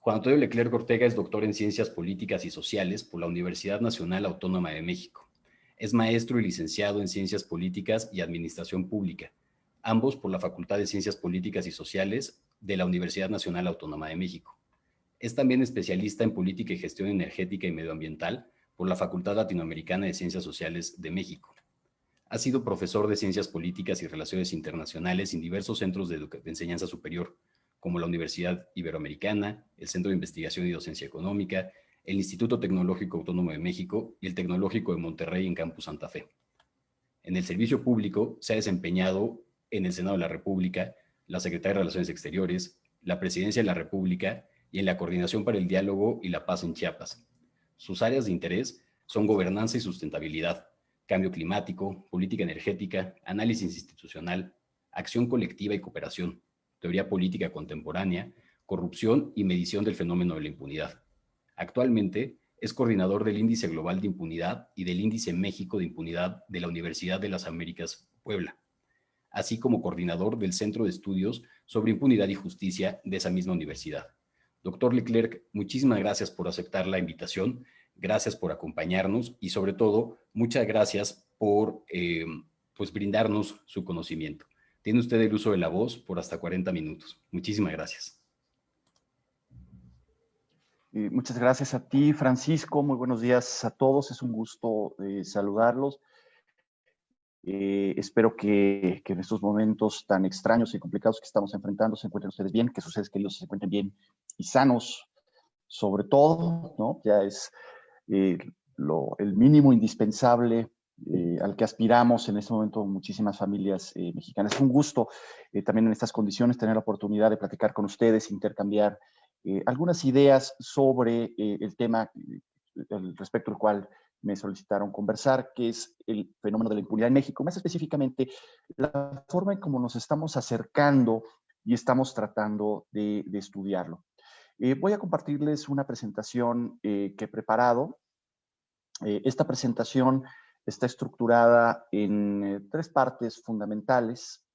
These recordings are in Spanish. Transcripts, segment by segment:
Juan Antonio Leclerc Ortega es doctor en Ciencias Políticas y Sociales por la Universidad Nacional Autónoma de México. Es maestro y licenciado en Ciencias Políticas y Administración Pública, ambos por la Facultad de Ciencias Políticas y Sociales de la Universidad Nacional Autónoma de México. Es también especialista en Política y Gestión Energética y Medioambiental por la Facultad Latinoamericana de Ciencias Sociales de México. Ha sido profesor de Ciencias Políticas y Relaciones Internacionales en diversos centros de enseñanza superior, como la Universidad Iberoamericana, el Centro de Investigación y Docencia Económica, el Instituto Tecnológico Autónomo de México y el Tecnológico de Monterrey en Campus Santa Fe. En el servicio público se ha desempeñado en el Senado de la República, la Secretaría de Relaciones Exteriores, la Presidencia de la República y en la Coordinación para el Diálogo y la Paz en Chiapas. Sus áreas de interés son gobernanza y sustentabilidad, cambio climático, política energética, análisis institucional, acción colectiva y cooperación, teoría política contemporánea, corrupción y medición del fenómeno de la impunidad. Actualmente es coordinador del Índice Global de Impunidad y del Índice México de Impunidad de la Universidad de las Américas, Puebla, así como coordinador del Centro de Estudios sobre Impunidad y Justicia de esa misma universidad. Doctor Leclerc, muchísimas gracias por aceptar la invitación, gracias por acompañarnos y sobre todo, muchas gracias por pues brindarnos su conocimiento. Tiene usted el uso de la voz por hasta 40 minutos. Muchísimas gracias. Muchas gracias a ti, Francisco. Muy buenos días a todos. Es un gusto saludarlos. Espero que en estos momentos tan extraños y complicados que estamos enfrentando se encuentren ustedes bien, que sus seres queridos se encuentren bien y sanos, sobre todo, ¿no? Ya es el mínimo indispensable al que aspiramos en este momento muchísimas familias mexicanas. Es un gusto también en estas condiciones tener la oportunidad de platicar con ustedes, intercambiar algunas ideas sobre el tema respecto al cual me solicitaron conversar, que es el fenómeno de la impunidad en México, más específicamente la forma en cómo nos estamos acercando y estamos tratando de estudiarlo. Voy a compartirles una presentación que he preparado. Esta presentación está estructurada en tres partes fundamentales.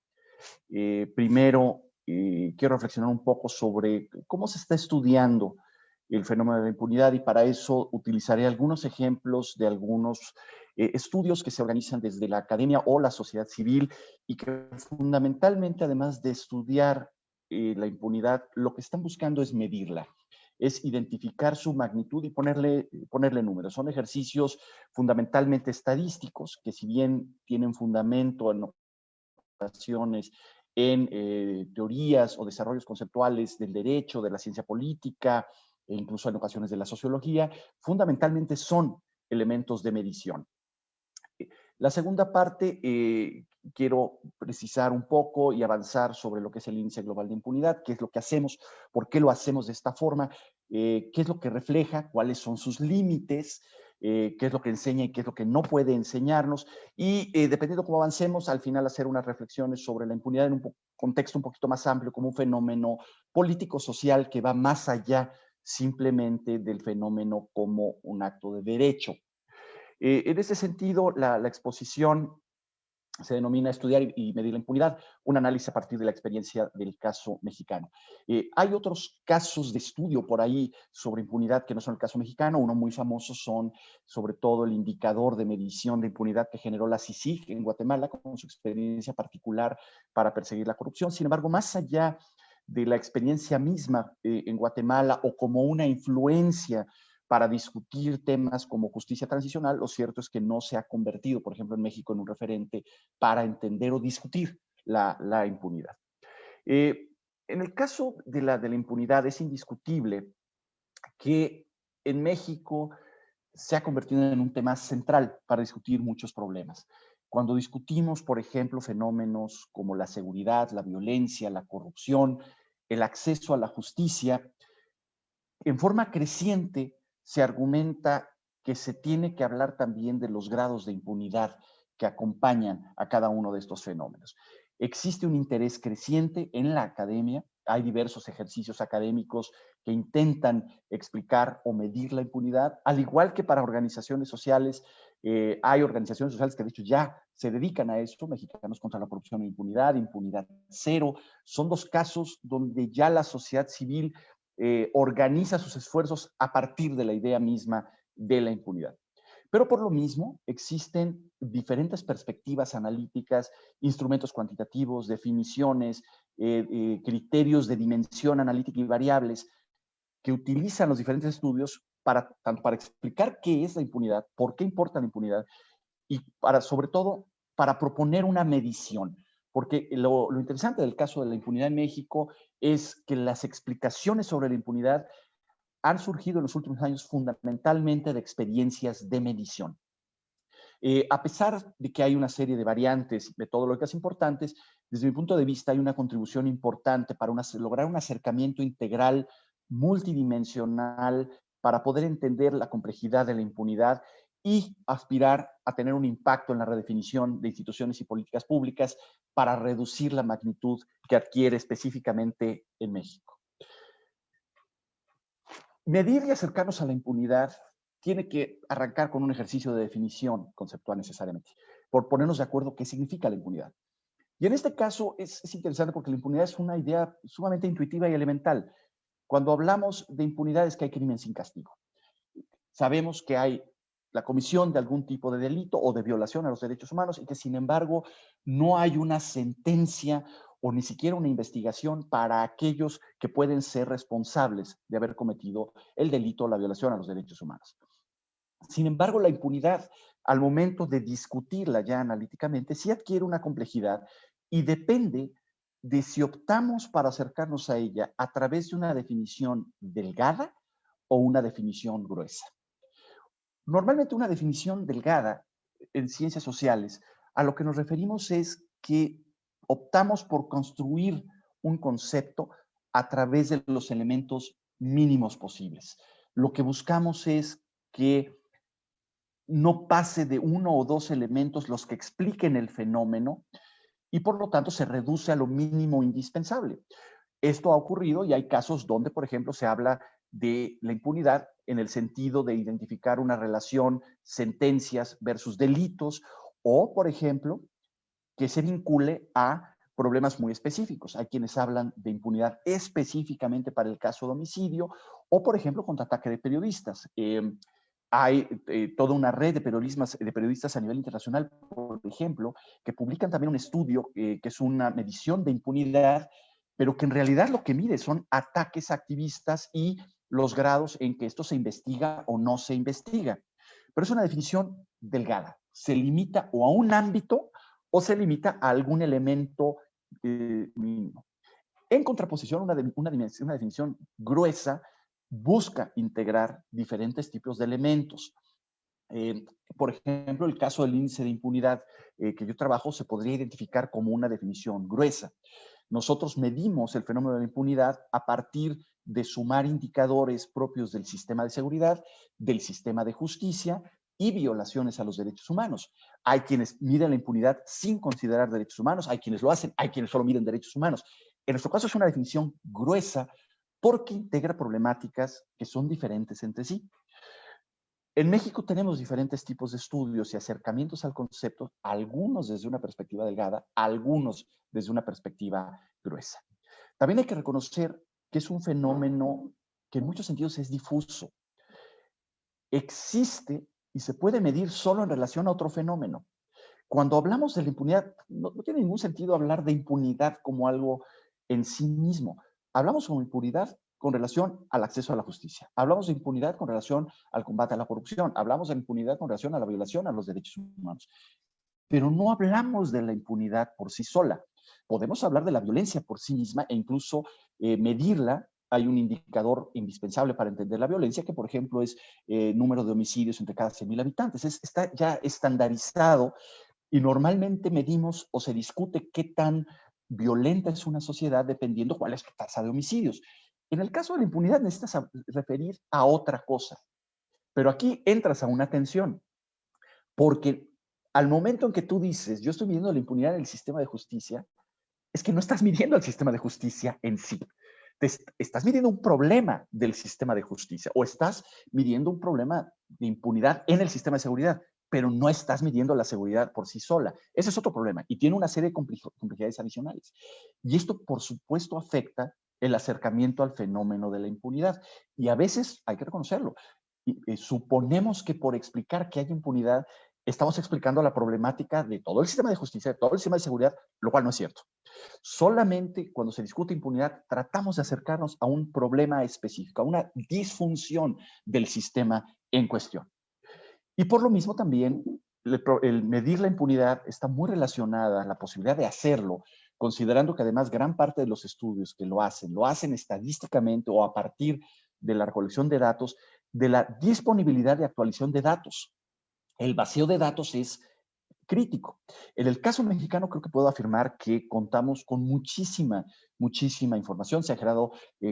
Primero, quiero reflexionar un poco sobre cómo se está estudiando el fenómeno de la impunidad y para eso utilizaré algunos ejemplos de algunos estudios que se organizan desde la academia o la sociedad civil y que fundamentalmente, además de estudiar la impunidad, lo que están buscando es medirla, es identificar su magnitud y ponerle números. Son ejercicios fundamentalmente estadísticos que si bien tienen fundamento en ocasiones en teorías o desarrollos conceptuales del derecho, de la ciencia política, e incluso en ocasiones de la sociología, fundamentalmente son elementos de medición. La segunda parte, quiero precisar un poco y avanzar sobre lo que es el Índice Global de Impunidad, qué es lo que hacemos, por qué lo hacemos de esta forma, qué es lo que refleja, cuáles son sus límites, qué es lo que enseña y qué es lo que no puede enseñarnos, y dependiendo cómo avancemos, al final hacer unas reflexiones sobre la impunidad en un contexto un poquito más amplio, como un fenómeno político-social que va más allá simplemente del fenómeno como un acto de derecho. En ese sentido, la exposición se denomina Estudiar y medir la impunidad, un análisis a partir de la experiencia del caso mexicano. Hay otros casos de estudio por ahí sobre impunidad que no son el caso mexicano. Uno muy famoso son sobre todo el indicador de medición de impunidad que generó la CICIG en Guatemala con su experiencia particular para perseguir la corrupción. Sin embargo, más allá de la experiencia misma en Guatemala o como una influencia para discutir temas como justicia transicional, lo cierto es que no se ha convertido, por ejemplo, en México en un referente para entender o discutir la impunidad. En el caso de la impunidad es indiscutible que en México se ha convertido en un tema central para discutir muchos problemas. Cuando discutimos, por ejemplo, fenómenos como la seguridad, la violencia, la corrupción, el acceso a la justicia, en forma creciente se argumenta que se tiene que hablar también de los grados de impunidad que acompañan a cada uno de estos fenómenos. Existe un interés creciente en la academia, hay diversos ejercicios académicos que intentan explicar o medir la impunidad, al igual que para organizaciones sociales. Hay organizaciones sociales que de hecho ya se dedican a esto, Mexicanos contra la Corrupción e Impunidad, Impunidad Cero. Son dos casos donde ya la sociedad civil organiza sus esfuerzos a partir de la idea misma de la impunidad. Pero por lo mismo existen diferentes perspectivas analíticas, instrumentos cuantitativos, definiciones, criterios de dimensión analítica y variables que utilizan los diferentes estudios tanto para explicar qué es la impunidad, por qué importa la impunidad y sobre todo para proponer una medición. Porque lo interesante del caso de la impunidad en México es que las explicaciones sobre la impunidad han surgido en los últimos años fundamentalmente de experiencias de medición. A pesar de que hay una serie de variantes metodológicas importantes, desde mi punto de vista hay una contribución importante para lograr un acercamiento integral, multidimensional, para poder entender la complejidad de la impunidad y aspirar a tener un impacto en la redefinición de instituciones y políticas públicas para reducir la magnitud que adquiere específicamente en México. Medir y acercarnos a la impunidad tiene que arrancar con un ejercicio de definición conceptual necesariamente, por ponernos de acuerdo qué significa la impunidad. Y en este caso es interesante porque la impunidad es una idea sumamente intuitiva y elemental. Cuando hablamos de impunidad es que hay crimen sin castigo. Sabemos que hay la comisión de algún tipo de delito o de violación a los derechos humanos y que sin embargo no hay una sentencia o ni siquiera una investigación para aquellos que pueden ser responsables de haber cometido el delito o la violación a los derechos humanos. Sin embargo, la impunidad, al momento de discutirla ya analíticamente, sí adquiere una complejidad y depende de si optamos para acercarnos a ella a través de una definición delgada o una definición gruesa. Normalmente una definición delgada en ciencias sociales, a lo que nos referimos es que optamos por construir un concepto a través de los elementos mínimos posibles. Lo que buscamos es que no pase de uno o dos elementos los que expliquen el fenómeno y por lo tanto se reduce a lo mínimo indispensable. Esto ha ocurrido y hay casos donde, por ejemplo, se habla de la impunidad en el sentido de identificar una relación sentencias versus delitos o, por ejemplo, que se vincule a problemas muy específicos. Hay quienes hablan de impunidad específicamente para el caso de homicidio o, por ejemplo, contra ataque de periodistas. Hay toda una red de periodistas a nivel internacional, por ejemplo, que publican también un estudio que es una medición de impunidad, pero que en realidad lo que mide son ataques a activistas y los grados en que esto se investiga o no se investiga. Pero es una definición delgada. Se limita o a un ámbito o se limita a algún elemento mínimo. En contraposición, una definición gruesa busca integrar diferentes tipos de elementos. Por ejemplo, el caso del índice de impunidad que yo trabajo se podría identificar como una definición gruesa. Nosotros medimos el fenómeno de la impunidad a partir de sumar indicadores propios del sistema de seguridad, del sistema de justicia y violaciones a los derechos humanos. Hay quienes miden la impunidad sin considerar derechos humanos, hay quienes lo hacen, hay quienes solo miden derechos humanos. En nuestro caso es una definición gruesa porque integra problemáticas que son diferentes entre sí. En México tenemos diferentes tipos de estudios y acercamientos al concepto, algunos desde una perspectiva delgada, algunos desde una perspectiva gruesa. También hay que reconocer que es un fenómeno que en muchos sentidos es difuso. Existe y se puede medir solo en relación a otro fenómeno. Cuando hablamos de la impunidad, no tiene ningún sentido hablar de impunidad como algo en sí mismo. Hablamos de impunidad con relación al acceso a la justicia. Hablamos de impunidad con relación al combate a la corrupción. Hablamos de impunidad con relación a la violación a los derechos humanos. Pero no hablamos de la impunidad por sí sola. Podemos hablar de la violencia por sí misma e incluso medirla. Hay un indicador indispensable para entender la violencia, que por ejemplo es número de homicidios entre cada 100,000 habitantes. Está ya estandarizado y normalmente medimos o se discute qué tan violenta es una sociedad dependiendo cuál es la tasa de homicidios. En el caso de la impunidad necesitas referir a otra cosa. Pero aquí entras a una tensión, porque al momento en que tú dices, yo estoy midiendo la impunidad en el sistema de justicia, es que no estás midiendo el sistema de justicia en sí. Estás midiendo un problema del sistema de justicia o estás midiendo un problema de impunidad en el sistema de seguridad, pero no estás midiendo la seguridad por sí sola. Ese es otro problema y tiene una serie de complejidades adicionales. Y esto, por supuesto, afecta el acercamiento al fenómeno de la impunidad. Y a veces, hay que reconocerlo, suponemos que por explicar que hay impunidad, estamos explicando la problemática de todo el sistema de justicia, de todo el sistema de seguridad, lo cual no es cierto. Solamente cuando se discute impunidad, tratamos de acercarnos a un problema específico, a una disfunción del sistema en cuestión. Y por lo mismo también, el medir la impunidad está muy relacionada a la posibilidad de hacerlo, considerando que además gran parte de los estudios que lo hacen estadísticamente o a partir de la recolección de datos, de la disponibilidad de actualización de datos. El vacío de datos es crítico. En el caso mexicano creo que puedo afirmar que contamos con muchísima información. Se ha generado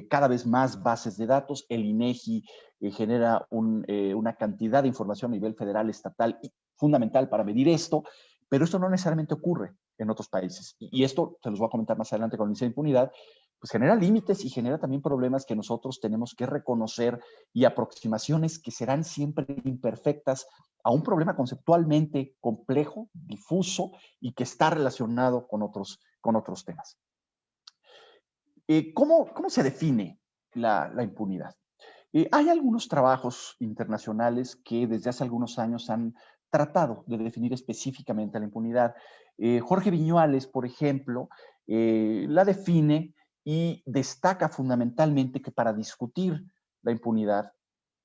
cada vez más bases de datos. El INEGI genera una cantidad de información a nivel federal, estatal, y fundamental para medir esto, pero esto no necesariamente ocurre en otros países. Y esto, se los voy a comentar más adelante con el índice de impunidad, pues genera límites y genera también problemas que nosotros tenemos que reconocer y aproximaciones que serán siempre imperfectas a un problema conceptualmente complejo, difuso y que está relacionado con otros temas. ¿Cómo se define la impunidad? Hay algunos trabajos internacionales que desde hace algunos años han tratado de definir específicamente la impunidad. Jorge Viñuales, por ejemplo, la define y destaca fundamentalmente que para discutir la impunidad,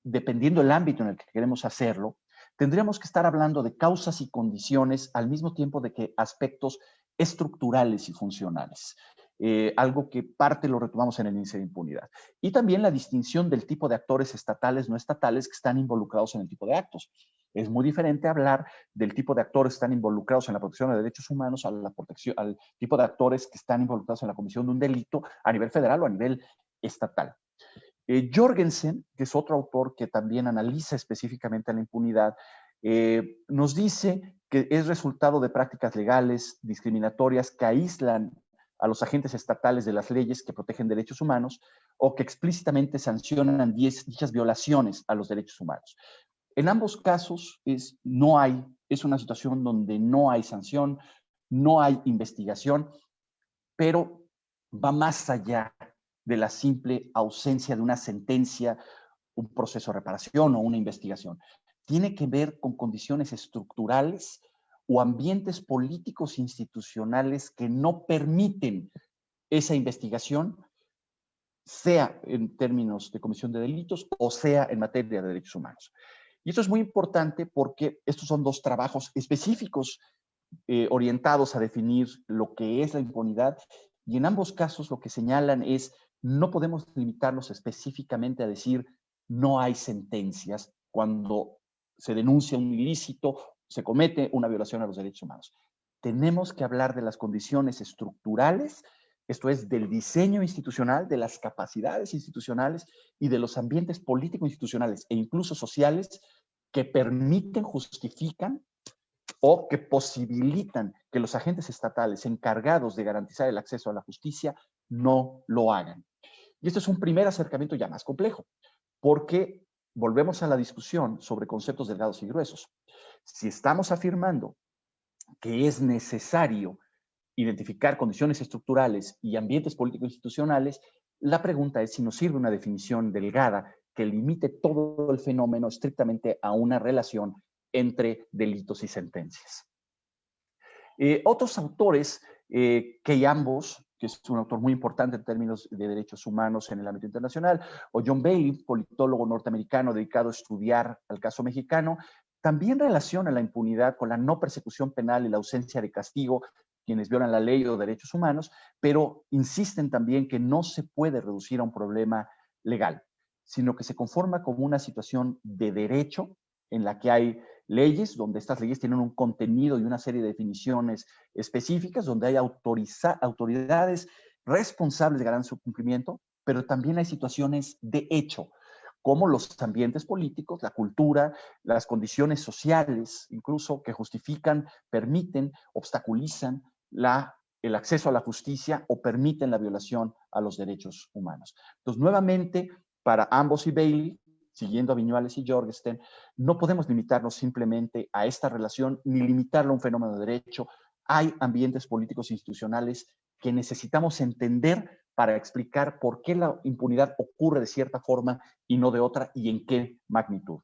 dependiendo del ámbito en el que queremos hacerlo, tendríamos que estar hablando de causas y condiciones al mismo tiempo de que aspectos estructurales y funcionales. Algo que parte lo retomamos en el índice de impunidad. Y también la distinción del tipo de actores estatales, no estatales, que están involucrados en el tipo de actos. Es muy diferente hablar del tipo de actores que están involucrados en la protección de derechos humanos al tipo de actores que están involucrados en la comisión de un delito a nivel federal o a nivel estatal. Jorgensen, que es otro autor que también analiza específicamente la impunidad, nos dice que es resultado de prácticas legales discriminatorias que aíslan a los agentes estatales de las leyes que protegen derechos humanos o que explícitamente sancionan dichas violaciones a los derechos humanos. En ambos casos es una situación donde no hay sanción, no hay investigación, pero va más allá de la simple ausencia de una sentencia, un proceso de reparación o una investigación. Tiene que ver con condiciones estructurales o ambientes políticos institucionales que no permiten esa investigación, sea en términos de comisión de delitos o sea en materia de derechos humanos. Y esto es muy importante porque estos son dos trabajos específicos orientados a definir lo que es la impunidad, y en ambos casos lo que señalan es no podemos limitarnos específicamente a decir no hay sentencias cuando se denuncia un ilícito, se comete una violación a los derechos humanos. Tenemos que hablar de las condiciones estructurales, esto es, del diseño institucional, de las capacidades institucionales y de los ambientes político-institucionales e incluso sociales que permiten, justifican o que posibilitan que los agentes estatales encargados de garantizar el acceso a la justicia no lo hagan. Y esto es un primer acercamiento ya más complejo, porque volvemos a la discusión sobre conceptos delgados y gruesos. Si estamos afirmando que es necesario identificar condiciones estructurales y ambientes políticos institucionales, la pregunta es si nos sirve una definición delgada que limite todo el fenómeno estrictamente a una relación entre delitos y sentencias. Otros autores, Kay Ambos, que es un autor muy importante en términos de derechos humanos en el ámbito internacional, o John Bailey, politólogo norteamericano dedicado a estudiar el caso mexicano, también relaciona la impunidad con la no persecución penal y la ausencia de castigo quienes violan la ley o derechos humanos, pero insisten también que no se puede reducir a un problema legal, sino que se conforma como una situación de derecho en la que hay leyes, donde estas leyes tienen un contenido y una serie de definiciones específicas, donde hay autoridades responsables de garantizar su cumplimiento, pero también hay situaciones de hecho, como los ambientes políticos, la cultura, las condiciones sociales, incluso que justifican, permiten, obstaculizan el acceso a la justicia o permiten la violación a los derechos humanos. Entonces, nuevamente, para Ambos y Bailey, siguiendo a Viñuales y Jorgensen, no podemos limitarnos simplemente a esta relación ni limitarlo a un fenómeno de derecho. Hay ambientes políticos e institucionales que necesitamos entender para explicar por qué la impunidad ocurre de cierta forma y no de otra y en qué magnitud.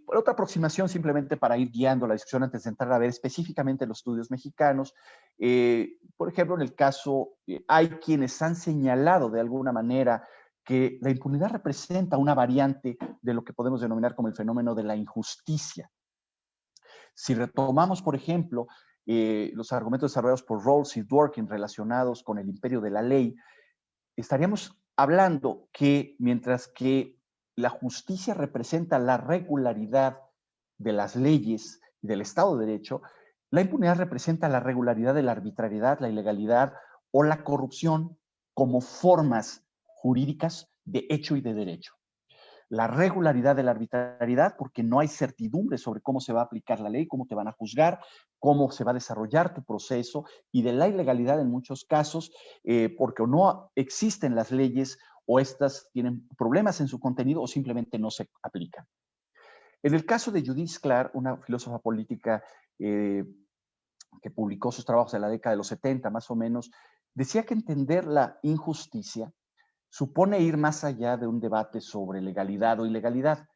Otra aproximación, simplemente para ir guiando la discusión antes de entrar a ver específicamente los estudios mexicanos, por ejemplo, en el caso, hay quienes han señalado de alguna manera que la impunidad representa una variante de lo que podemos denominar como el fenómeno de la injusticia. Si retomamos, por ejemplo, los argumentos desarrollados por Rawls y Dworkin relacionados con el imperio de la ley, estaríamos hablando que mientras que la justicia representa la regularidad de las leyes y del Estado de Derecho, la impunidad representa la regularidad de la arbitrariedad, la ilegalidad o la corrupción como formas jurídicas de hecho y de derecho. La regularidad de la arbitrariedad, porque no hay certidumbre sobre cómo se va a aplicar la ley, cómo te van a juzgar, cómo se va a desarrollar tu proceso, y de la ilegalidad en muchos casos, porque o no existen las leyes o estas tienen problemas en su contenido o simplemente no se aplican. En el caso de Judith Clark, una filósofa política que publicó sus trabajos en la década de los 70 más o menos, decía que entender la injusticia supone ir más allá de un debate sobre legalidad o ilegalidad,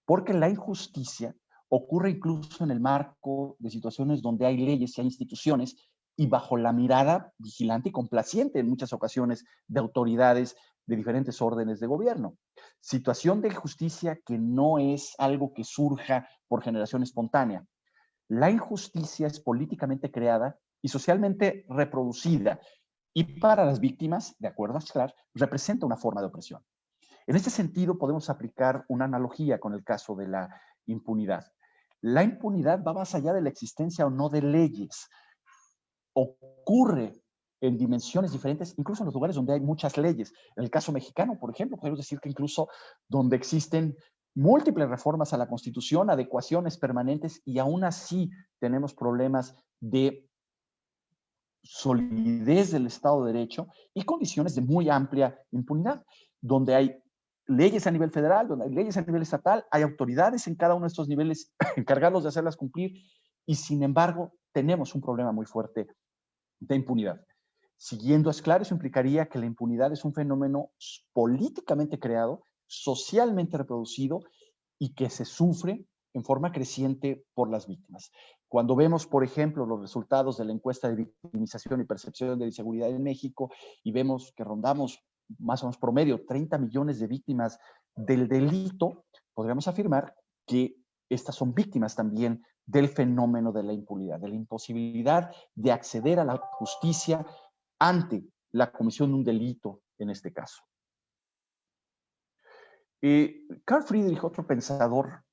porque la injusticia ocurre incluso en el marco de situaciones donde hay leyes y hay instituciones y bajo la mirada vigilante y complaciente en muchas ocasiones de autoridades de diferentes órdenes de gobierno. Situación de injusticia que no es algo que surja por generación espontánea. La injusticia es políticamente creada y socialmente reproducida, y para las víctimas, de acuerdo a Clark, representa una forma de opresión. En este sentido, podemos aplicar una analogía con el caso de la impunidad. La impunidad va más allá de la existencia o no de leyes. Ocurre en dimensiones diferentes, incluso en los lugares donde hay muchas leyes. En el caso mexicano, por ejemplo, podemos decir que incluso donde existen múltiples reformas a la Constitución, adecuaciones permanentes, y aún así tenemos problemas de solidez del Estado de Derecho y condiciones de muy amplia impunidad, donde hay leyes a nivel federal, donde hay leyes a nivel estatal, hay autoridades en cada uno de estos niveles encargados de hacerlas cumplir, y sin embargo tenemos un problema muy fuerte de impunidad. Siguiendo a Sclar, eso implicaría que la impunidad es un fenómeno políticamente creado, socialmente reproducido y que se sufre en forma creciente por las víctimas. Cuando vemos, por ejemplo, los resultados de la encuesta de victimización y percepción de inseguridad en México y vemos que rondamos más o menos promedio 30 millones de víctimas del delito, podríamos afirmar que estas son víctimas también del fenómeno de la impunidad, de la imposibilidad de acceder a la justicia ante la comisión de un delito en este caso. Carl Friedrich, otro pensador,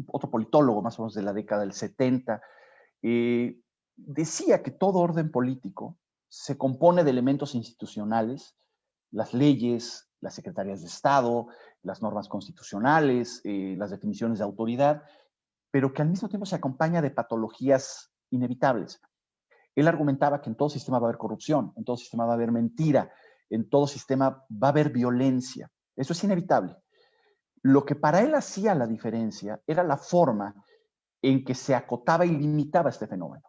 otro politólogo más o menos de la década del 70, decía que todo orden político se compone de elementos institucionales, las leyes, las secretarías de Estado, las normas constitucionales, las definiciones de autoridad, pero que al mismo tiempo se acompaña de patologías inevitables. Él argumentaba que en todo sistema va a haber corrupción, en todo sistema va a haber mentira, en todo sistema va a haber violencia. Eso es inevitable. Lo que para él hacía la diferencia era la forma en que se acotaba y limitaba este fenómeno.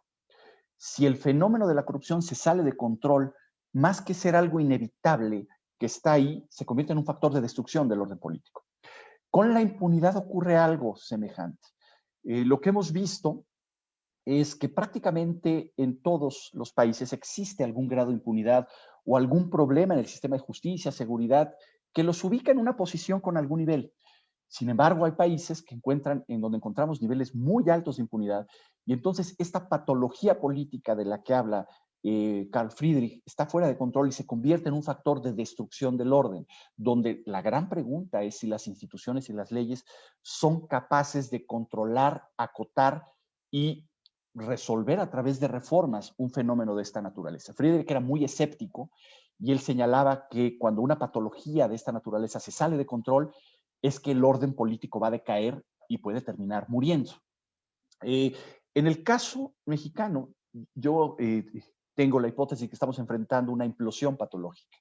Si el fenómeno de la corrupción se sale de control, más que ser algo inevitable que está ahí, se convierte en un factor de destrucción del orden político. Con la impunidad ocurre algo semejante. Lo que hemos visto es que prácticamente en todos los países existe algún grado de impunidad o algún problema en el sistema de justicia, seguridad, que los ubica en una posición con algún nivel. Sin embargo, hay países que encuentran, en donde encontramos niveles muy altos de impunidad, y entonces esta patología política de la que habla Carl Friedrich está fuera de control y se convierte en un factor de destrucción del orden, donde la gran pregunta es si las instituciones y las leyes son capaces de controlar, acotar y resolver a través de reformas un fenómeno de esta naturaleza. Friedrich era muy escéptico y él señalaba que cuando una patología de esta naturaleza se sale de control, es que el orden político va a decaer y puede terminar muriendo. En el caso mexicano, yo tengo la hipótesis de que estamos enfrentando una implosión patológica.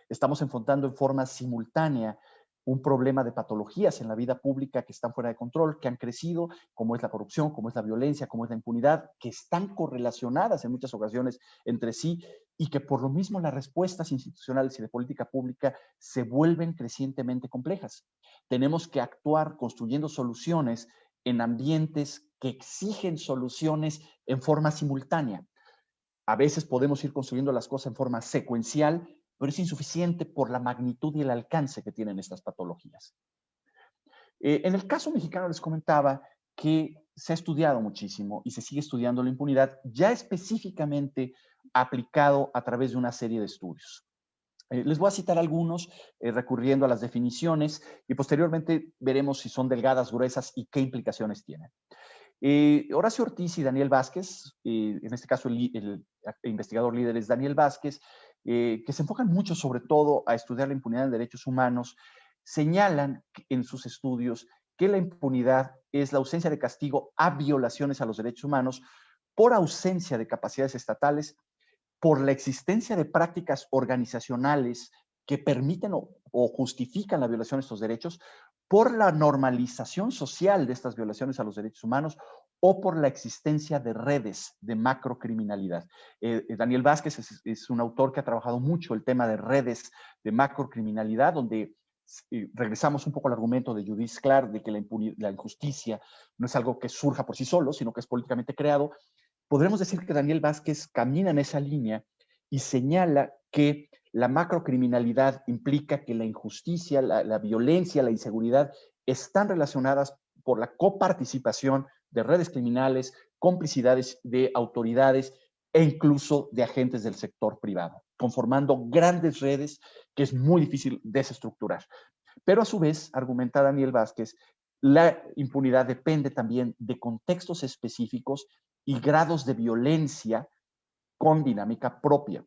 Estamos enfrentando en forma simultánea un problema de patologías en la vida pública que están fuera de control, que han crecido, como es la corrupción, como es la violencia, como es la impunidad, que están correlacionadas en muchas ocasiones entre sí y que por lo mismo las respuestas institucionales y de política pública se vuelven crecientemente complejas. Tenemos que actuar construyendo soluciones en ambientes que exigen soluciones en forma simultánea. A veces podemos ir construyendo las cosas en forma secuencial, pero es insuficiente por la magnitud y el alcance que tienen estas patologías. En el caso mexicano les comentaba que se ha estudiado muchísimo y se sigue estudiando la impunidad, ya específicamente aplicado a través de una serie de estudios. Les voy a citar algunos recurriendo a las definiciones y posteriormente veremos si son delgadas, gruesas y qué implicaciones tienen. Horacio Ortiz y Daniel Vázquez, en este caso el investigador líder es Daniel Vázquez, que se enfocan mucho sobre todo a estudiar la impunidad en derechos humanos, señalan en sus estudios que la impunidad es la ausencia de castigo a violaciones a los derechos humanos por ausencia de capacidades estatales, por la existencia de prácticas organizacionales que permiten o justifican la violación de estos derechos, por la normalización social de estas violaciones a los derechos humanos o por la existencia de redes de macrocriminalidad. Daniel Vázquez es un autor que ha trabajado mucho el tema de redes de macrocriminalidad, donde regresamos un poco al argumento de Judith Clark de que la injusticia no es algo que surja por sí solo, sino que es políticamente creado. Podremos decir que Daniel Vázquez camina en esa línea y señala que la macrocriminalidad implica que la injusticia, la violencia, la inseguridad están relacionadas por la coparticipación de redes criminales, complicidades de autoridades e incluso de agentes del sector privado, conformando grandes redes que es muy difícil desestructurar. Pero a su vez, argumenta Daniel Vázquez, la impunidad depende también de contextos específicos y grados de violencia con dinámica propia.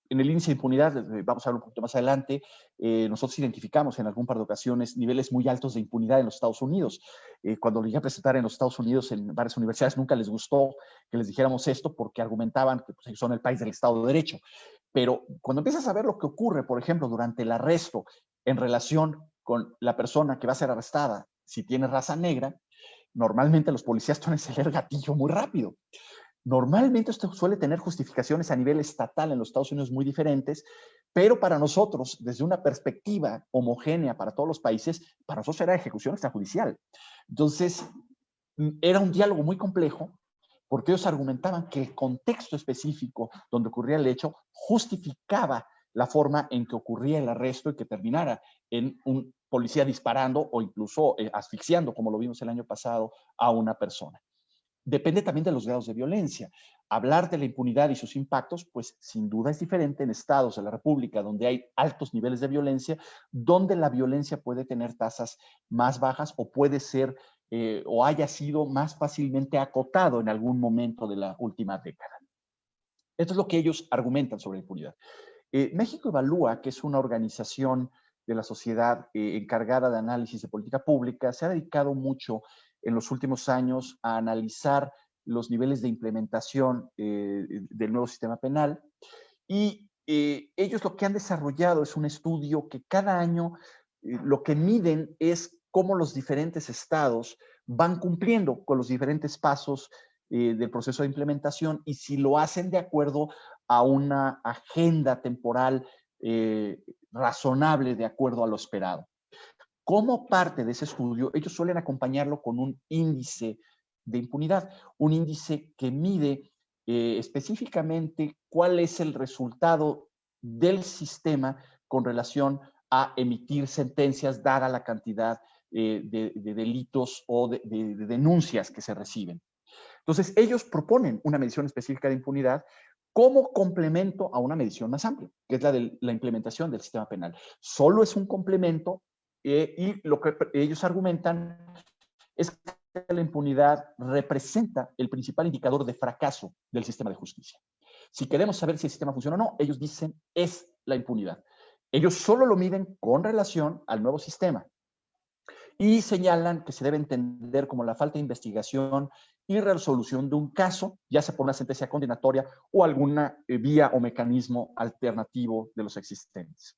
En el índice de impunidad, vamos a hablar un poquito más adelante, nosotros identificamos en algún par de ocasiones niveles muy altos de impunidad en los Estados Unidos. Cuando lo llegué a presentar en los Estados Unidos en varias universidades, nunca les gustó que les dijéramos esto porque argumentaban que pues, son el país del Estado de Derecho. Pero cuando empiezas a ver lo que ocurre, por ejemplo, durante el arresto en relación con la persona que va a ser arrestada, si tiene raza negra, normalmente los policías suelen el gatillo muy rápido. Normalmente esto suele tener justificaciones a nivel estatal en los Estados Unidos muy diferentes, pero para nosotros, desde una perspectiva homogénea para todos los países, para nosotros era ejecución extrajudicial. Entonces, era un diálogo muy complejo porque ellos argumentaban que el contexto específico donde ocurría el hecho justificaba la forma en que ocurría el arresto y que terminara en un policía disparando o incluso asfixiando, como lo vimos el año pasado, a una persona. Depende también de los grados de violencia. Hablar de la impunidad y sus impactos, pues sin duda es diferente en estados de la República donde hay altos niveles de violencia, donde la violencia puede tener tasas más bajas o puede ser o haya sido más fácilmente acotado en algún momento de la última década. Esto es lo que ellos argumentan sobre la impunidad. México Evalúa, que es una organización de la sociedad encargada de análisis de política pública, se ha dedicado mucho en los últimos años a analizar los niveles de implementación del nuevo sistema penal y ellos lo que han desarrollado es un estudio que cada año lo que miden es cómo los diferentes estados van cumpliendo con los diferentes pasos del proceso de implementación y si lo hacen de acuerdo a una agenda temporal razonable de acuerdo a lo esperado. Como parte de ese estudio, ellos suelen acompañarlo con un índice de impunidad, un índice que mide específicamente cuál es el resultado del sistema con relación a emitir sentencias dada la cantidad de delitos o de denuncias que se reciben. Entonces, ellos proponen una medición específica de impunidad como complemento a una medición más amplia, que es la de la implementación del sistema penal. Solo es un complemento y lo que ellos argumentan es que la impunidad representa el principal indicador de fracaso del sistema de justicia. Si queremos saber si el sistema funciona o no, ellos dicen es la impunidad. Ellos solo lo miden con relación al nuevo sistema y señalan que se debe entender como la falta de investigación y resolución de un caso, ya sea por una sentencia condenatoria o alguna vía o mecanismo alternativo de los existentes.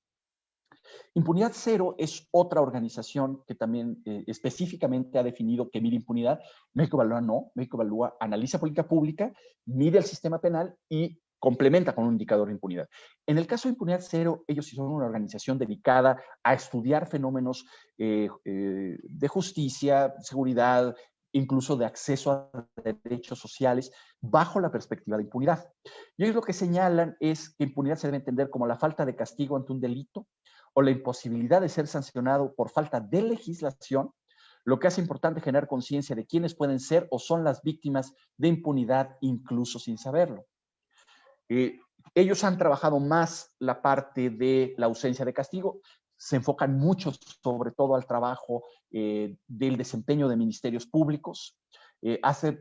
Impunidad Cero es otra organización que también específicamente ha definido que mide impunidad. México Evalúa no. México Evalúa analiza política pública, mide el sistema penal y complementa con un indicador de impunidad. En el caso de Impunidad Cero, ellos sí son una organización dedicada a estudiar fenómenos de justicia, seguridad, incluso de acceso a derechos sociales, bajo la perspectiva de impunidad. Y ellos lo que señalan es que impunidad se debe entender como la falta de castigo ante un delito o la imposibilidad de ser sancionado por falta de legislación, lo que hace importante generar conciencia de quiénes pueden ser o son las víctimas de impunidad, incluso sin saberlo. Ellos han trabajado más la parte de la ausencia de castigo, se enfocan mucho sobre todo al trabajo del desempeño de ministerios públicos.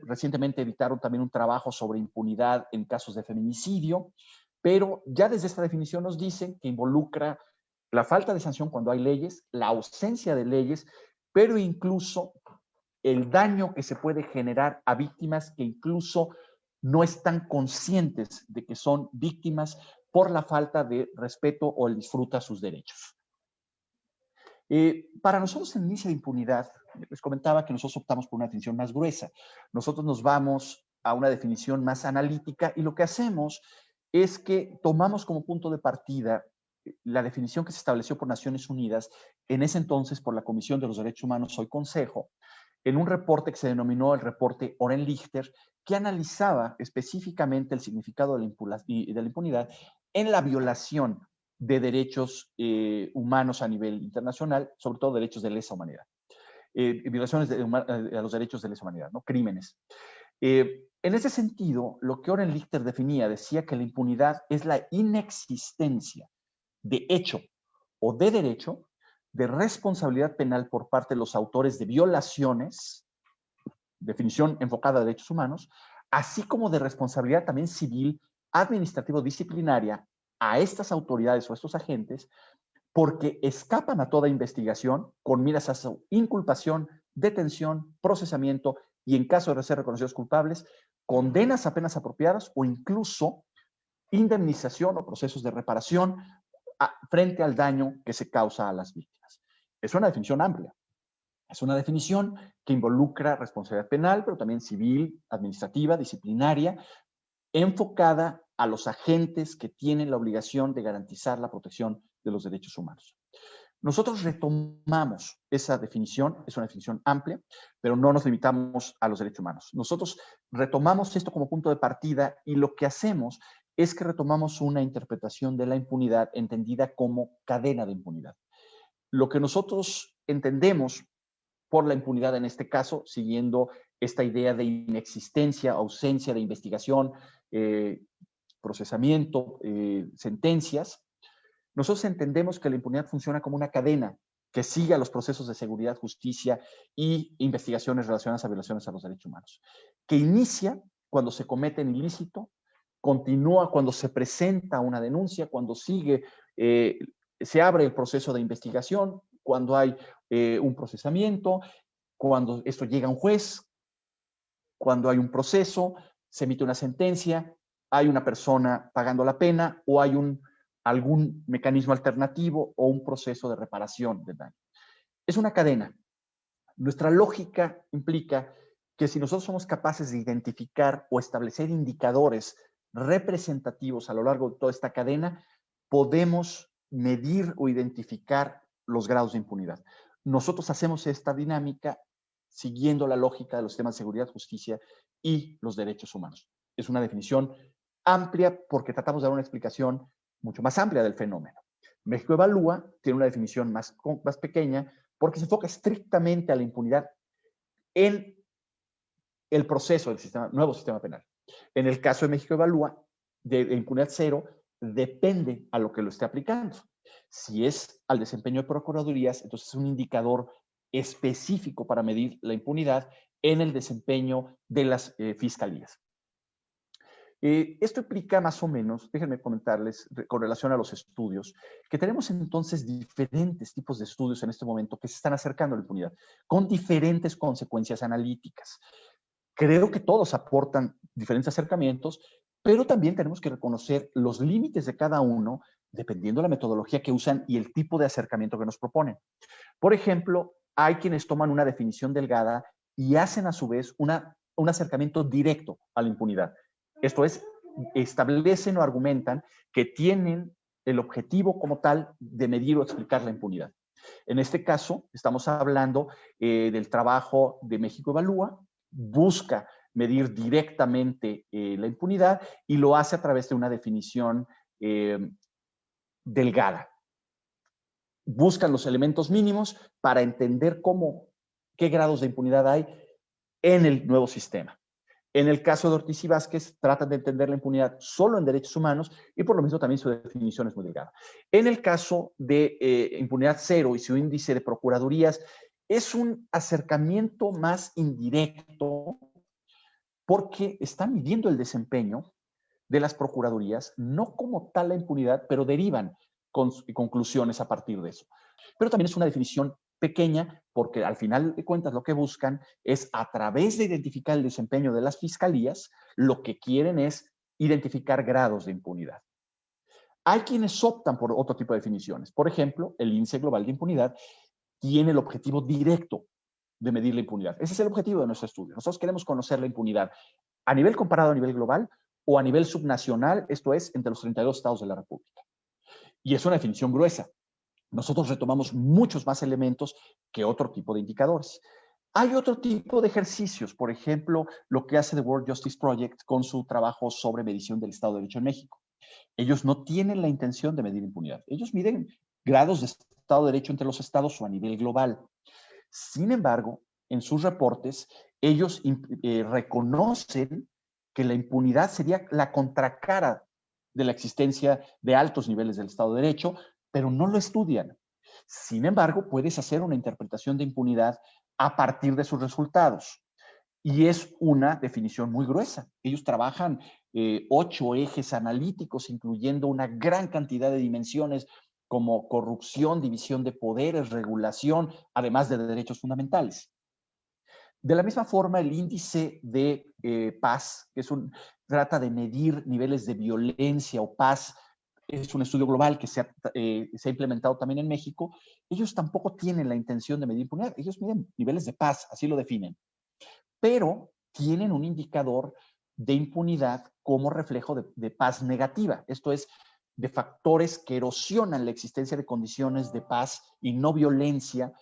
Recientemente editaron también un trabajo sobre impunidad en casos de feminicidio, pero ya desde esta definición nos dicen que involucra la falta de sanción cuando hay leyes, la ausencia de leyes, pero incluso el daño que se puede generar a víctimas que incluso no están conscientes de que son víctimas por la falta de respeto o el disfruta sus derechos. Para nosotros en inicio de impunidad, les comentaba que nosotros optamos por una definición más gruesa. Nosotros nos vamos a una definición más analítica y lo que hacemos es que tomamos como punto de partida la definición que se estableció por Naciones Unidas, en ese entonces por la Comisión de los Derechos Humanos, hoy Consejo, en un reporte que se denominó el reporte Oren-Lichter, que analizaba específicamente el significado de la impunidad en la violación de derechos humanos a nivel internacional, sobre todo derechos de lesa humanidad. Violaciones a los derechos de lesa humanidad, ¿no? Crímenes. En ese sentido, lo que Oren-Lichter definía, decía que la impunidad es la inexistencia de hecho o de derecho de responsabilidad penal por parte de los autores de violaciones, definición enfocada a derechos humanos, así como de responsabilidad también civil, administrativo-disciplinaria a estas autoridades o a estos agentes porque escapan a toda investigación con miras a su inculpación, detención, procesamiento y en caso de ser reconocidos culpables, condenas a penas apropiadas o incluso indemnización o procesos de reparación frente al daño que se causa a las víctimas. Es una definición amplia. Es una definición que involucra responsabilidad penal, pero también civil, administrativa, disciplinaria, enfocada a los agentes que tienen la obligación de garantizar la protección de los derechos humanos. Nosotros retomamos esa definición, es una definición amplia, pero no nos limitamos a los derechos humanos. Nosotros retomamos esto como punto de partida y lo que hacemos es que retomamos una interpretación de la impunidad entendida como cadena de impunidad. Lo que nosotros entendemos por la impunidad en este caso, siguiendo esta idea de inexistencia, ausencia de investigación, procesamiento, sentencias, nosotros entendemos que la impunidad funciona como una cadena que sigue a los procesos de seguridad, justicia y investigaciones relacionadas a violaciones a los derechos humanos, que inicia cuando se comete un ilícito, continúa cuando se presenta una denuncia, cuando sigue, se abre el proceso de investigación, cuando hay un procesamiento, cuando esto llega a un juez, cuando hay un proceso, se emite una sentencia, hay una persona pagando la pena o hay algún mecanismo alternativo o un proceso de reparación del daño. Es una cadena. Nuestra lógica implica que si nosotros somos capaces de identificar o establecer indicadores representativos a lo largo de toda esta cadena, podemos medir o identificar los grados de impunidad. Nosotros hacemos esta dinámica siguiendo la lógica de los temas de seguridad, justicia y los derechos humanos. Es una definición amplia porque tratamos de dar una explicación mucho más amplia del fenómeno. México Evalúa tiene una definición más pequeña porque se enfoca estrictamente a la impunidad en el proceso del nuevo sistema penal. En el caso de México Evalúa, de impunidad cero, depende a lo que lo esté aplicando. Si es al desempeño de procuradurías, entonces es un indicador específico para medir la impunidad en el desempeño de las fiscalías. Esto implica más o menos, déjenme comentarles con relación a los estudios, que tenemos entonces diferentes tipos de estudios en este momento que se están acercando a la impunidad, con diferentes consecuencias analíticas. Creo que todos aportan diferentes acercamientos, pero también tenemos que reconocer los límites de cada uno dependiendo de la metodología que usan y el tipo de acercamiento que nos proponen. Por ejemplo, hay quienes toman una definición delgada y hacen a su vez un acercamiento directo a la impunidad. Esto es, establecen o argumentan que tienen el objetivo como tal de medir o explicar la impunidad. En este caso, estamos hablando del trabajo de México Evalúa, busca medir directamente la impunidad y lo hace a través de una definición delgada. Buscan los elementos mínimos para entender qué grados de impunidad hay en el nuevo sistema. En el caso de Ortiz y Vázquez, tratan de entender la impunidad solo en derechos humanos y por lo mismo también su definición es muy delgada. En el caso de impunidad cero y su índice de procuradurías, es un acercamiento más indirecto porque están midiendo el desempeño de las procuradurías, no como tal la impunidad, pero derivan conclusiones a partir de eso. Pero también es una definición pequeña porque al final de cuentas lo que buscan es a través de identificar el desempeño de las fiscalías, lo que quieren es identificar grados de impunidad. Hay quienes optan por otro tipo de definiciones. Por ejemplo, el índice global de impunidad tiene el objetivo directo de medir la impunidad. Ese es el objetivo de nuestro estudio. Nosotros queremos conocer la impunidad a nivel comparado a nivel global o a nivel subnacional, esto es, entre los 32 estados de la República. Y es una definición gruesa. Nosotros retomamos muchos más elementos que otro tipo de indicadores. Hay otro tipo de ejercicios, por ejemplo, lo que hace The World Justice Project con su trabajo sobre medición del Estado de Derecho en México. Ellos no tienen la intención de medir impunidad. Ellos miden grados de Estado de Derecho entre los estados o a nivel global. Sin embargo, en sus reportes, ellos reconocen que la impunidad sería la contracara de la existencia de altos niveles del Estado de Derecho, pero no lo estudian. Sin embargo, puedes hacer una interpretación de impunidad a partir de sus resultados. Y es una definición muy gruesa. Ellos trabajan 8 ejes analíticos, incluyendo una gran cantidad de dimensiones como corrupción, división de poderes, regulación, además de derechos fundamentales. De la misma forma, el índice de paz, que trata de medir niveles de violencia o paz, es un estudio global que se ha implementado también en México. Ellos tampoco tienen la intención de medir impunidad. Ellos miden niveles de paz, así lo definen. Pero tienen un indicador de impunidad como reflejo de paz negativa. Esto es, de factores que erosionan la existencia de condiciones de paz y no violencia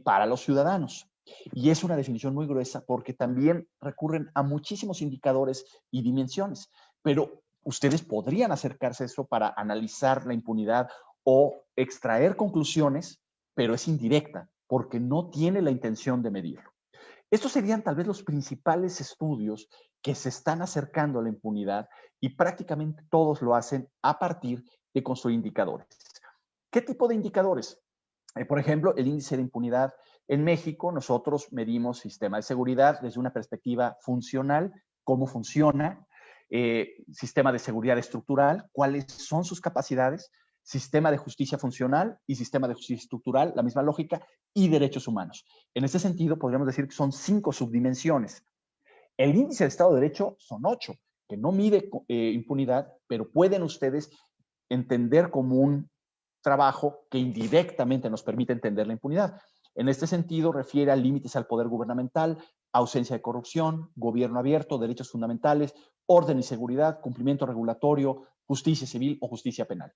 para los ciudadanos. Y es una definición muy gruesa porque también recurren a muchísimos indicadores y dimensiones, pero ustedes podrían acercarse a eso para analizar la impunidad o extraer conclusiones, pero es indirecta porque no tiene la intención de medirlo. Estos serían tal vez los principales estudios que se están acercando a la impunidad y prácticamente todos lo hacen a partir de construir indicadores. ¿Qué tipo de indicadores? Por ejemplo, el índice de impunidad. En México, nosotros medimos sistema de seguridad desde una perspectiva funcional, cómo funciona, sistema de seguridad estructural, cuáles son sus capacidades, sistema de justicia funcional y sistema de justicia estructural, la misma lógica, y derechos humanos. En este sentido, podríamos decir que son 5 subdimensiones. El índice de Estado de Derecho son 8, que no mide impunidad, pero pueden ustedes entender como un trabajo que indirectamente nos permite entender la impunidad. En este sentido, refiere a límites al poder gubernamental, ausencia de corrupción, gobierno abierto, derechos fundamentales, orden y seguridad, cumplimiento regulatorio, justicia civil o justicia penal.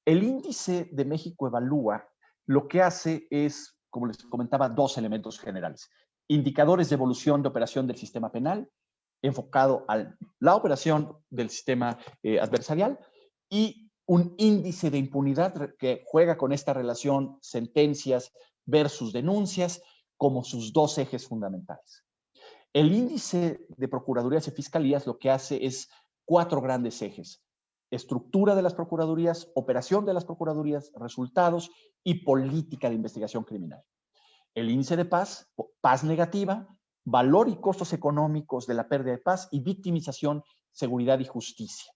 El índice de México Evalúa lo que hace es, como les comentaba, 2 elementos generales. Indicadores de evolución de operación del sistema penal, enfocado a la operación del sistema adversarial, y un índice de impunidad que juega con esta relación sentencias versus denuncias como sus 2 ejes fundamentales. El índice de procuradurías y fiscalías lo que hace es 4 grandes ejes: estructura de las procuradurías, operación de las procuradurías, resultados y política de investigación criminal. El índice de paz, paz negativa, valor y costos económicos de la pérdida de paz y victimización, seguridad y justicia.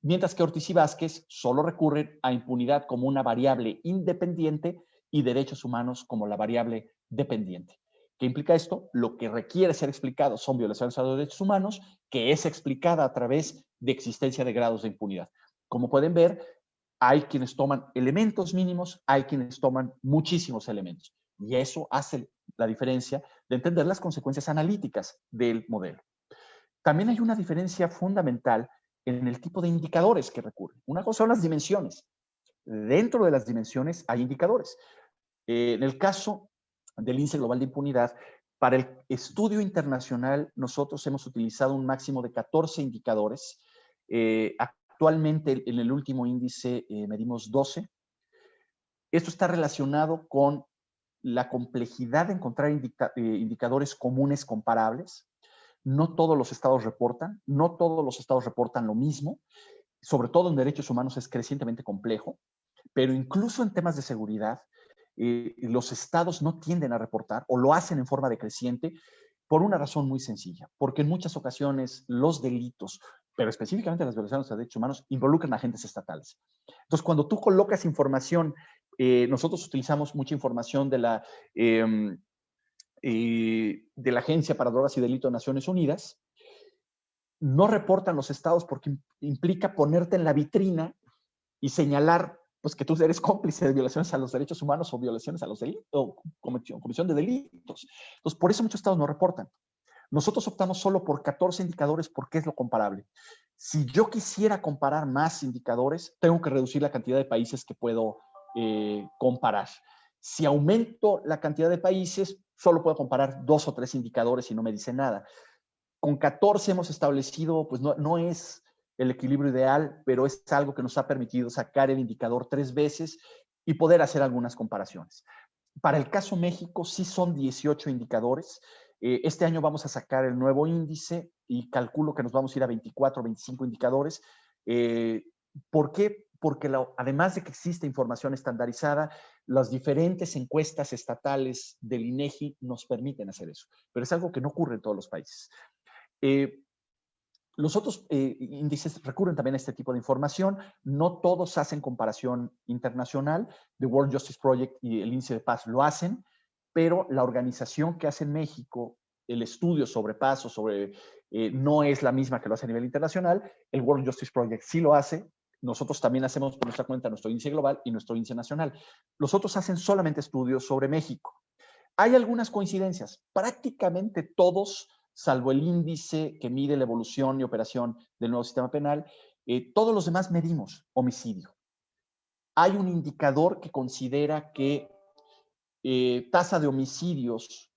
Mientras que Ortiz y Vázquez solo recurren a impunidad como una variable independiente y derechos humanos como la variable dependiente. ¿Qué implica esto? Lo que requiere ser explicado son violaciones a los derechos humanos, que es explicada a través de existencia de grados de impunidad. Como pueden ver, hay quienes toman elementos mínimos, hay quienes toman muchísimos elementos. Y eso hace la diferencia de entender las consecuencias analíticas del modelo. También hay una diferencia fundamental en el tipo de indicadores que recurren. Una cosa son las dimensiones. Dentro de las dimensiones hay indicadores. En el caso del Índice Global de Impunidad, para el estudio internacional nosotros hemos utilizado un máximo de 14 indicadores. Actualmente en el último índice medimos 12. Esto está relacionado con la complejidad de encontrar indicadores comunes comparables. No todos los estados reportan, no todos los estados reportan lo mismo, sobre todo en derechos humanos es crecientemente complejo, pero incluso en temas de seguridad, los estados no tienden a reportar o lo hacen en forma decreciente por una razón muy sencilla, porque en muchas ocasiones los delitos, pero específicamente las violaciones de derechos humanos, involucran a agentes estatales. Entonces, cuando tú colocas información, nosotros utilizamos mucha información de la Agencia para Drogas y Delitos de Naciones Unidas, no reportan los estados porque implica ponerte en la vitrina y señalar pues, que tú eres cómplice de violaciones a los derechos humanos o violaciones a los delitos, o comisión de delitos. Entonces, por eso muchos estados no reportan. Nosotros optamos solo por 14 indicadores porque es lo comparable. Si yo quisiera comparar más indicadores, tengo que reducir la cantidad de países que puedo comparar. Si aumento la cantidad de países, solo puedo comparar 2 o 3 indicadores y no me dice nada. Con 14 hemos establecido, pues no es el equilibrio ideal, pero es algo que nos ha permitido sacar el indicador 3 veces y poder hacer algunas comparaciones. Para el caso México, sí son 18 indicadores. Este año vamos a sacar el nuevo índice y calculo que nos vamos a ir a 24 o 25 indicadores. ¿Por qué? Porque además de que existe información estandarizada, las diferentes encuestas estatales del INEGI nos permiten hacer eso. Pero es algo que no ocurre en todos los países. Los otros índices recurren también a este tipo de información. No todos hacen comparación internacional. The World Justice Project y el Índice de Paz lo hacen, pero la organización que hace en México el estudio sobre paz no es la misma que lo hace a nivel internacional. El World Justice Project sí lo hace. Nosotros también hacemos por nuestra cuenta nuestro índice global y nuestro índice nacional. Los otros hacen solamente estudios sobre México. Hay algunas coincidencias. Prácticamente todos, salvo el índice que mide la evolución y operación del nuevo sistema penal, todos los demás medimos homicidio. Hay un indicador que considera que tasa de homicidios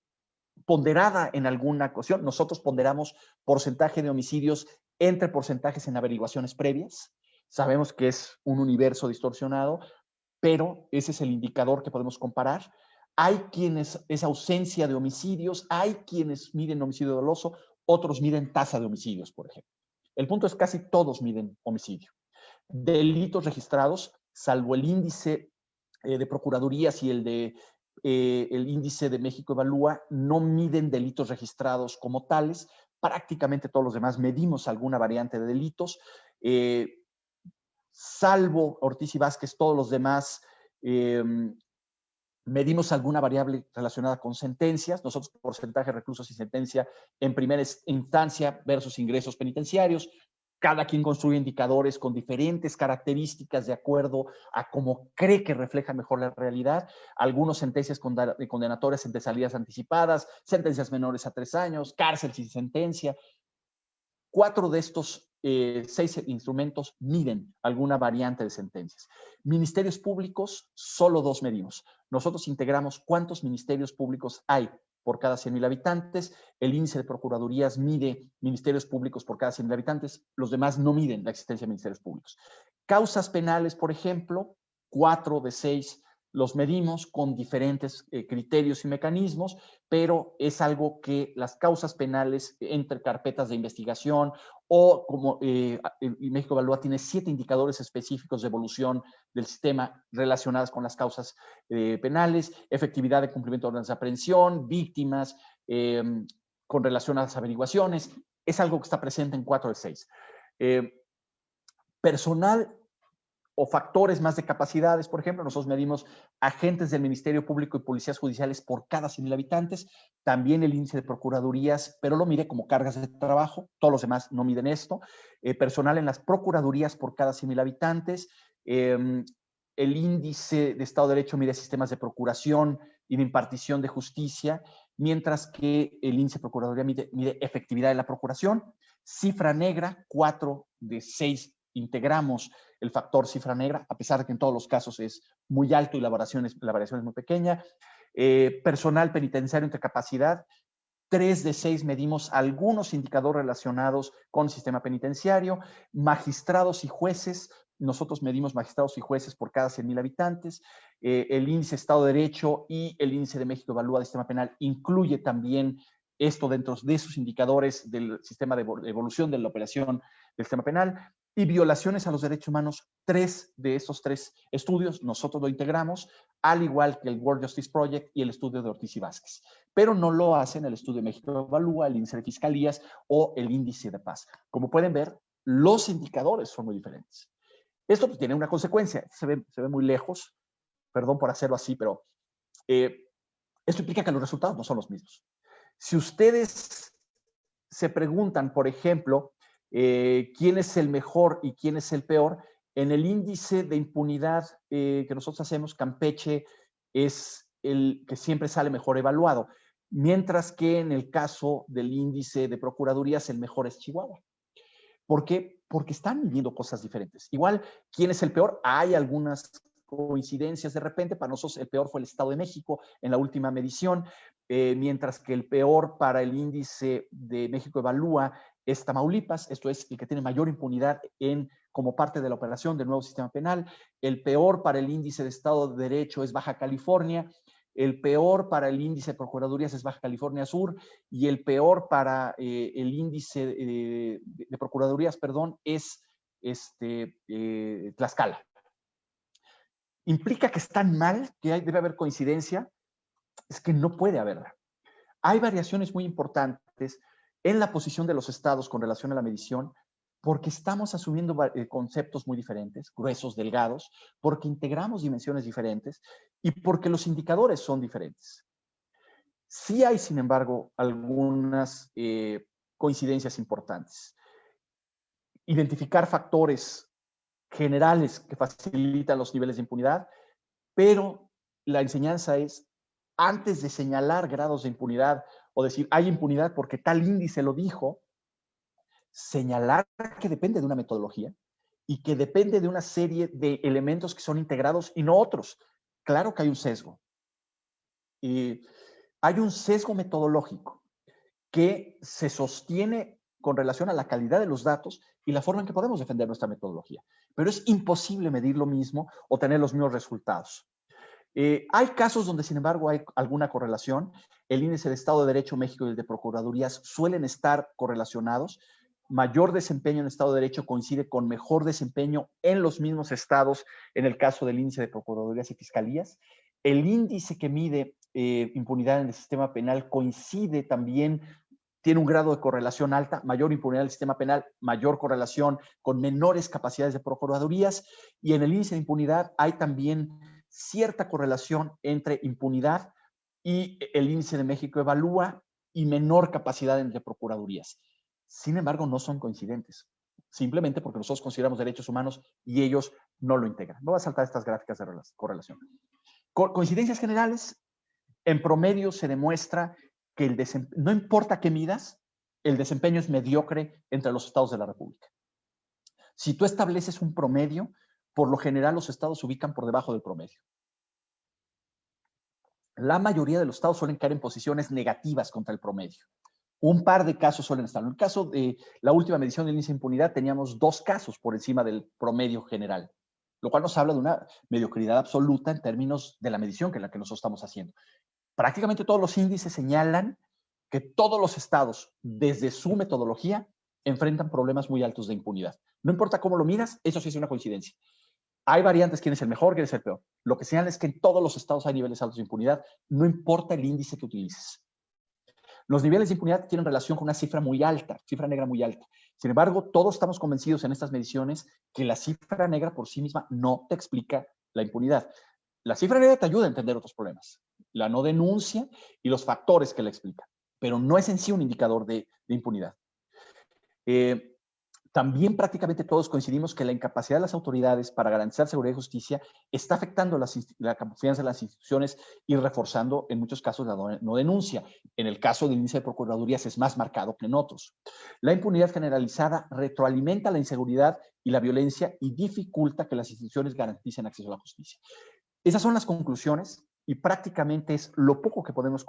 ponderada en alguna ocasión. Nosotros ponderamos porcentaje de homicidios entre porcentajes en averiguaciones previas. Sabemos que es un universo distorsionado, pero ese es el indicador que podemos comparar. Hay quienes es ausencia de homicidios, hay quienes miden homicidio doloso, otros miden tasa de homicidios, por ejemplo. El punto es casi todos miden homicidio. Delitos registrados, salvo el índice de procuradurías y el índice de México Evalúa, no miden delitos registrados como tales. Prácticamente todos los demás medimos alguna variante de delitos. Salvo Ortiz y Vázquez, todos los demás medimos alguna variable relacionada con sentencias. Nosotros, porcentaje de reclusos y sentencia en primera instancia versus ingresos penitenciarios. Cada quien construye indicadores con diferentes características de acuerdo a cómo cree que refleja mejor la realidad. Algunos sentencias condenatorias entre salidas anticipadas, sentencias menores a 3 años, cárcel sin sentencia. 4 de estos 6 instrumentos miden alguna variante de sentencias. Ministerios públicos, solo 2 medimos. Nosotros integramos cuántos ministerios públicos hay por cada 100,000 habitantes. El índice de procuradurías mide ministerios públicos por cada 100,000 habitantes. Los demás no miden la existencia de ministerios públicos. Causas penales, por ejemplo, 4 de 6 los medimos con diferentes criterios y mecanismos, pero es algo que las causas penales entre carpetas de investigación o como México Evalúa tiene 7 indicadores específicos de evolución del sistema relacionadas con las causas penales, efectividad de cumplimiento de órdenes de aprehensión, víctimas, con relación a las averiguaciones, es algo que está presente en 4 de 6. Personal o factores más de capacidades, por ejemplo, nosotros medimos agentes del Ministerio Público y policías judiciales por cada 100,000 habitantes, también el índice de procuradurías, pero lo mide como cargas de trabajo, todos los demás no miden esto, personal en las procuradurías por cada 100,000 habitantes, el índice de Estado de Derecho mide sistemas de procuración y de impartición de justicia, mientras que el índice de procuraduría mide efectividad de la procuración. Cifra negra, 4 de 6 integramos el factor cifra negra, a pesar de que en todos los casos es muy alto y la variación es muy pequeña. Personal penitenciario entre capacidad, 3 de 6 medimos algunos indicadores relacionados con el sistema penitenciario. Magistrados y jueces, nosotros medimos magistrados y jueces por cada 100,000 habitantes. El índice Estado de Derecho y el índice de México Evalúa del Sistema Penal incluye también esto dentro de sus indicadores del sistema de evolución de la operación del sistema penal. Y violaciones a los derechos humanos, 3 de estos 3 estudios nosotros lo integramos, al igual que el World Justice Project y el estudio de Ortiz y Vázquez. Pero no lo hacen el estudio de México Evalúa, el índice de fiscalías o el índice de paz. Como pueden ver, los indicadores son muy diferentes. Esto pues, tiene una consecuencia, se ve muy lejos, perdón por hacerlo así, pero esto implica que los resultados no son los mismos. Si ustedes se preguntan, por ejemplo, quién es el mejor y quién es el peor, en el índice de impunidad que nosotros hacemos, Campeche es el que siempre sale mejor evaluado, mientras que en el caso del índice de procuradurías, el mejor es Chihuahua. ¿Por qué? Porque están midiendo cosas diferentes. Igual, ¿quién es el peor? Hay algunas coincidencias de repente. Para nosotros el peor fue el Estado de México en la última medición, mientras que el peor para el índice de México Evalúa es Tamaulipas, esto es el que tiene mayor impunidad como parte de la operación del nuevo sistema penal. El peor para el índice de Estado de Derecho es Baja California. El peor para el índice de procuradurías es Baja California Sur y el peor para el índice de procuradurías, perdón, es Tlaxcala. ¿Implica que están mal, que debe haber coincidencia? Es que no puede haberla. Hay variaciones muy importantes en la posición de los estados con relación a la medición, porque estamos asumiendo conceptos muy diferentes, gruesos, delgados, porque integramos dimensiones diferentes y porque los indicadores son diferentes. Sí hay, sin embargo, algunas coincidencias importantes. Identificar factores generales que facilitan los niveles de impunidad, pero la enseñanza es, antes de señalar grados de impunidad o decir hay impunidad porque tal índice lo dijo, señalar que depende de una metodología y que depende de una serie de elementos que son integrados y no otros. Claro que hay un sesgo. Hay un sesgo metodológico que se sostiene con relación a la calidad de los datos y la forma en que podemos defender nuestra metodología. Pero es imposible medir lo mismo o tener los mismos resultados. Hay casos donde, sin embargo, hay alguna correlación. El índice de Estado de Derecho México y el de Procuradurías suelen estar correlacionados. Mayor desempeño en Estado de Derecho coincide con mejor desempeño en los mismos estados, en el caso del índice de Procuradurías y Fiscalías. El índice que mide impunidad en el sistema penal coincide también, tiene un grado de correlación alta, mayor impunidad en el sistema penal, mayor correlación con menores capacidades de procuradurías, y en el índice de impunidad hay también cierta correlación entre impunidad y el índice de México Evalúa y menor capacidad entre procuradurías. Sin embargo, no son coincidentes, simplemente porque nosotros consideramos derechos humanos y ellos no lo integran. No voy a saltar estas gráficas de correlación. Coincidencias generales, en promedio se demuestra que no importa qué midas, el desempeño es mediocre entre los estados de la República. Si tú estableces un promedio, por lo general los estados se ubican por debajo del promedio. La mayoría de los estados suelen caer en posiciones negativas contra el promedio. Un par de casos suelen estar. En el caso de la última medición del índice de impunidad, teníamos 2 casos por encima del promedio general, lo cual nos habla de una mediocridad absoluta en términos de la medición que es la que nosotros estamos haciendo. Prácticamente todos los índices señalan que todos los estados, desde su metodología, enfrentan problemas muy altos de impunidad. No importa cómo lo miras, eso sí es una coincidencia. Hay variantes, quién es el mejor, quién es el peor. Lo que señala es que en todos los estados hay niveles altos de impunidad, no importa el índice que utilices. Los niveles de impunidad tienen relación con una cifra muy alta, cifra negra muy alta. Sin embargo, todos estamos convencidos en estas mediciones que la cifra negra por sí misma no te explica la impunidad. La cifra negra te ayuda a entender otros problemas, la no denuncia y los factores que la explican, pero no es en sí un indicador de impunidad. También prácticamente todos coincidimos que la incapacidad de las autoridades para garantizar seguridad y justicia está afectando la confianza de las instituciones y reforzando en muchos casos la no denuncia. En el caso del índice de procuradurías es más marcado que en otros. La impunidad generalizada retroalimenta la inseguridad y la violencia y dificulta que las instituciones garanticen acceso a la justicia. Esas son las conclusiones y prácticamente es lo poco que podemos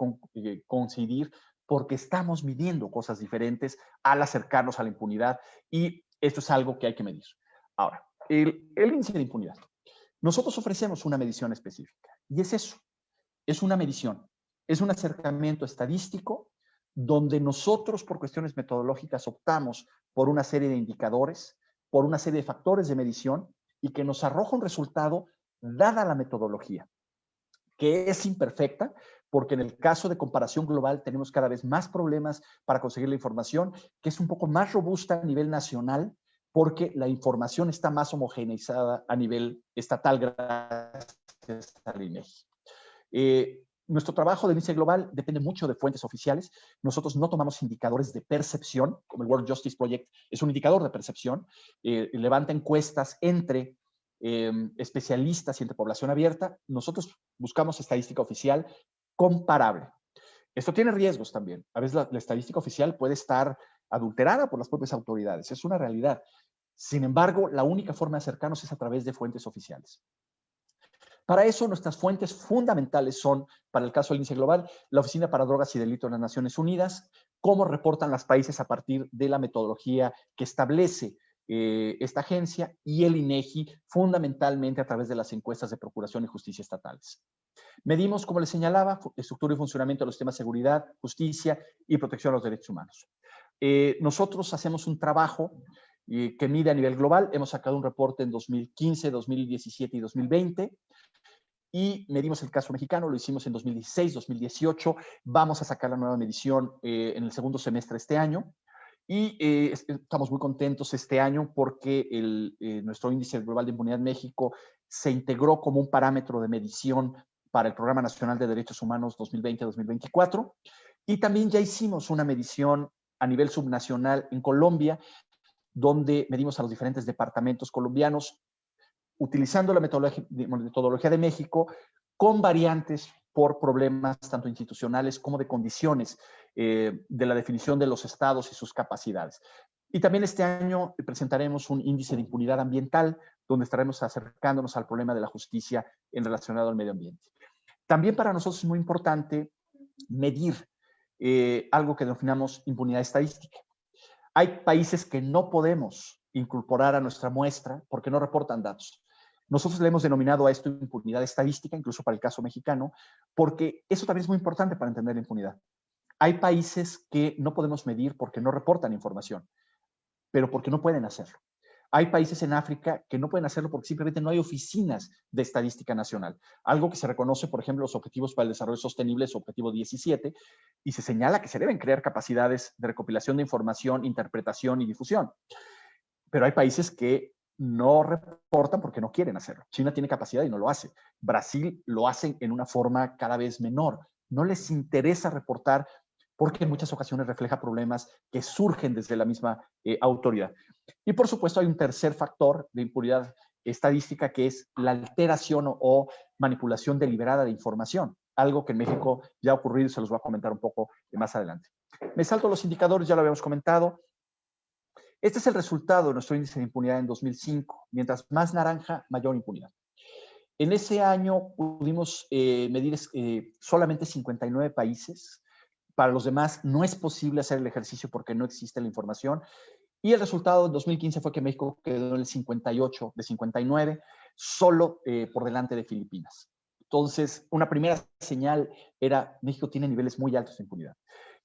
coincidir porque estamos midiendo cosas diferentes al acercarnos a la impunidad y esto es algo que hay que medir. Ahora, el índice de impunidad. Nosotros ofrecemos una medición específica y es eso, es una medición, es un acercamiento estadístico donde nosotros por cuestiones metodológicas optamos por una serie de indicadores, por una serie de factores de medición y que nos arroja un resultado dada la metodología, que es imperfecta, porque en el caso de comparación global tenemos cada vez más problemas para conseguir la información, que es un poco más robusta a nivel nacional, porque la información está más homogeneizada a nivel estatal gracias al INEGI. Nuestro trabajo de índice global depende mucho de fuentes oficiales. Nosotros no tomamos indicadores de percepción, como el World Justice Project es un indicador de percepción. Levanta encuestas entre especialistas y entre población abierta. Nosotros buscamos estadística oficial comparable. Esto tiene riesgos también. A veces la estadística oficial puede estar adulterada por las propias autoridades. Es una realidad. Sin embargo, la única forma de acercarnos es a través de fuentes oficiales. Para eso, nuestras fuentes fundamentales son, para el caso del índice global, la Oficina para Drogas y Delitos de las Naciones Unidas, cómo reportan los países a partir de la metodología que establece esta agencia, y el INEGI, fundamentalmente a través de las encuestas de Procuración y Justicia estatales. Medimos, como les señalaba, estructura y funcionamiento de los temas de seguridad, justicia y protección de los derechos humanos. Nosotros hacemos un trabajo que mide a nivel global. Hemos sacado un reporte en 2015, 2017 y 2020. Y medimos el caso mexicano, lo hicimos en 2016, 2018. Vamos a sacar la nueva medición en el segundo semestre de este año. Y estamos muy contentos este año porque nuestro índice global de impunidad México se integró como un parámetro de medición para el Programa Nacional de Derechos Humanos 2020-2024. Y también ya hicimos una medición a nivel subnacional en Colombia, donde medimos a los diferentes departamentos colombianos, utilizando la metodología de México con variantes por problemas tanto institucionales como de condiciones de la definición de los estados y sus capacidades. Y también este año presentaremos un índice de impunidad ambiental, donde estaremos acercándonos al problema de la justicia en relacionado al medio ambiente. También para nosotros es muy importante medir algo que denominamos impunidad estadística. Hay países que no podemos incorporar a nuestra muestra porque no reportan datos. Nosotros le hemos denominado a esto impunidad estadística, incluso para el caso mexicano, porque eso también es muy importante para entender la impunidad. Hay países que no podemos medir porque no reportan información, pero porque no pueden hacerlo. Hay países en África que no pueden hacerlo porque simplemente no hay oficinas de estadística nacional. Algo que se reconoce, por ejemplo, los Objetivos para el Desarrollo Sostenible, su objetivo 17, y se señala que se deben crear capacidades de recopilación de información, interpretación y difusión. Pero hay países que no reportan porque no quieren hacerlo. China tiene capacidad y no lo hace. Brasil lo hace en una forma cada vez menor. No les interesa reportar porque en muchas ocasiones refleja problemas que surgen desde la misma autoridad. Y por supuesto hay un tercer factor de impunidad estadística que es la alteración o manipulación deliberada de información, algo que en México ya ha ocurrido y se los voy a comentar un poco más adelante. Me salto los indicadores, ya lo habíamos comentado. Este es el resultado de nuestro índice de impunidad en 2005. Mientras más naranja, mayor impunidad. En ese año pudimos medir solamente 59 países. Para los demás no es posible hacer el ejercicio porque no existe la información. Y el resultado en 2015 fue que México quedó en el 58 de 59, solo por delante de Filipinas. Entonces, una primera señal era México tiene niveles muy altos de impunidad.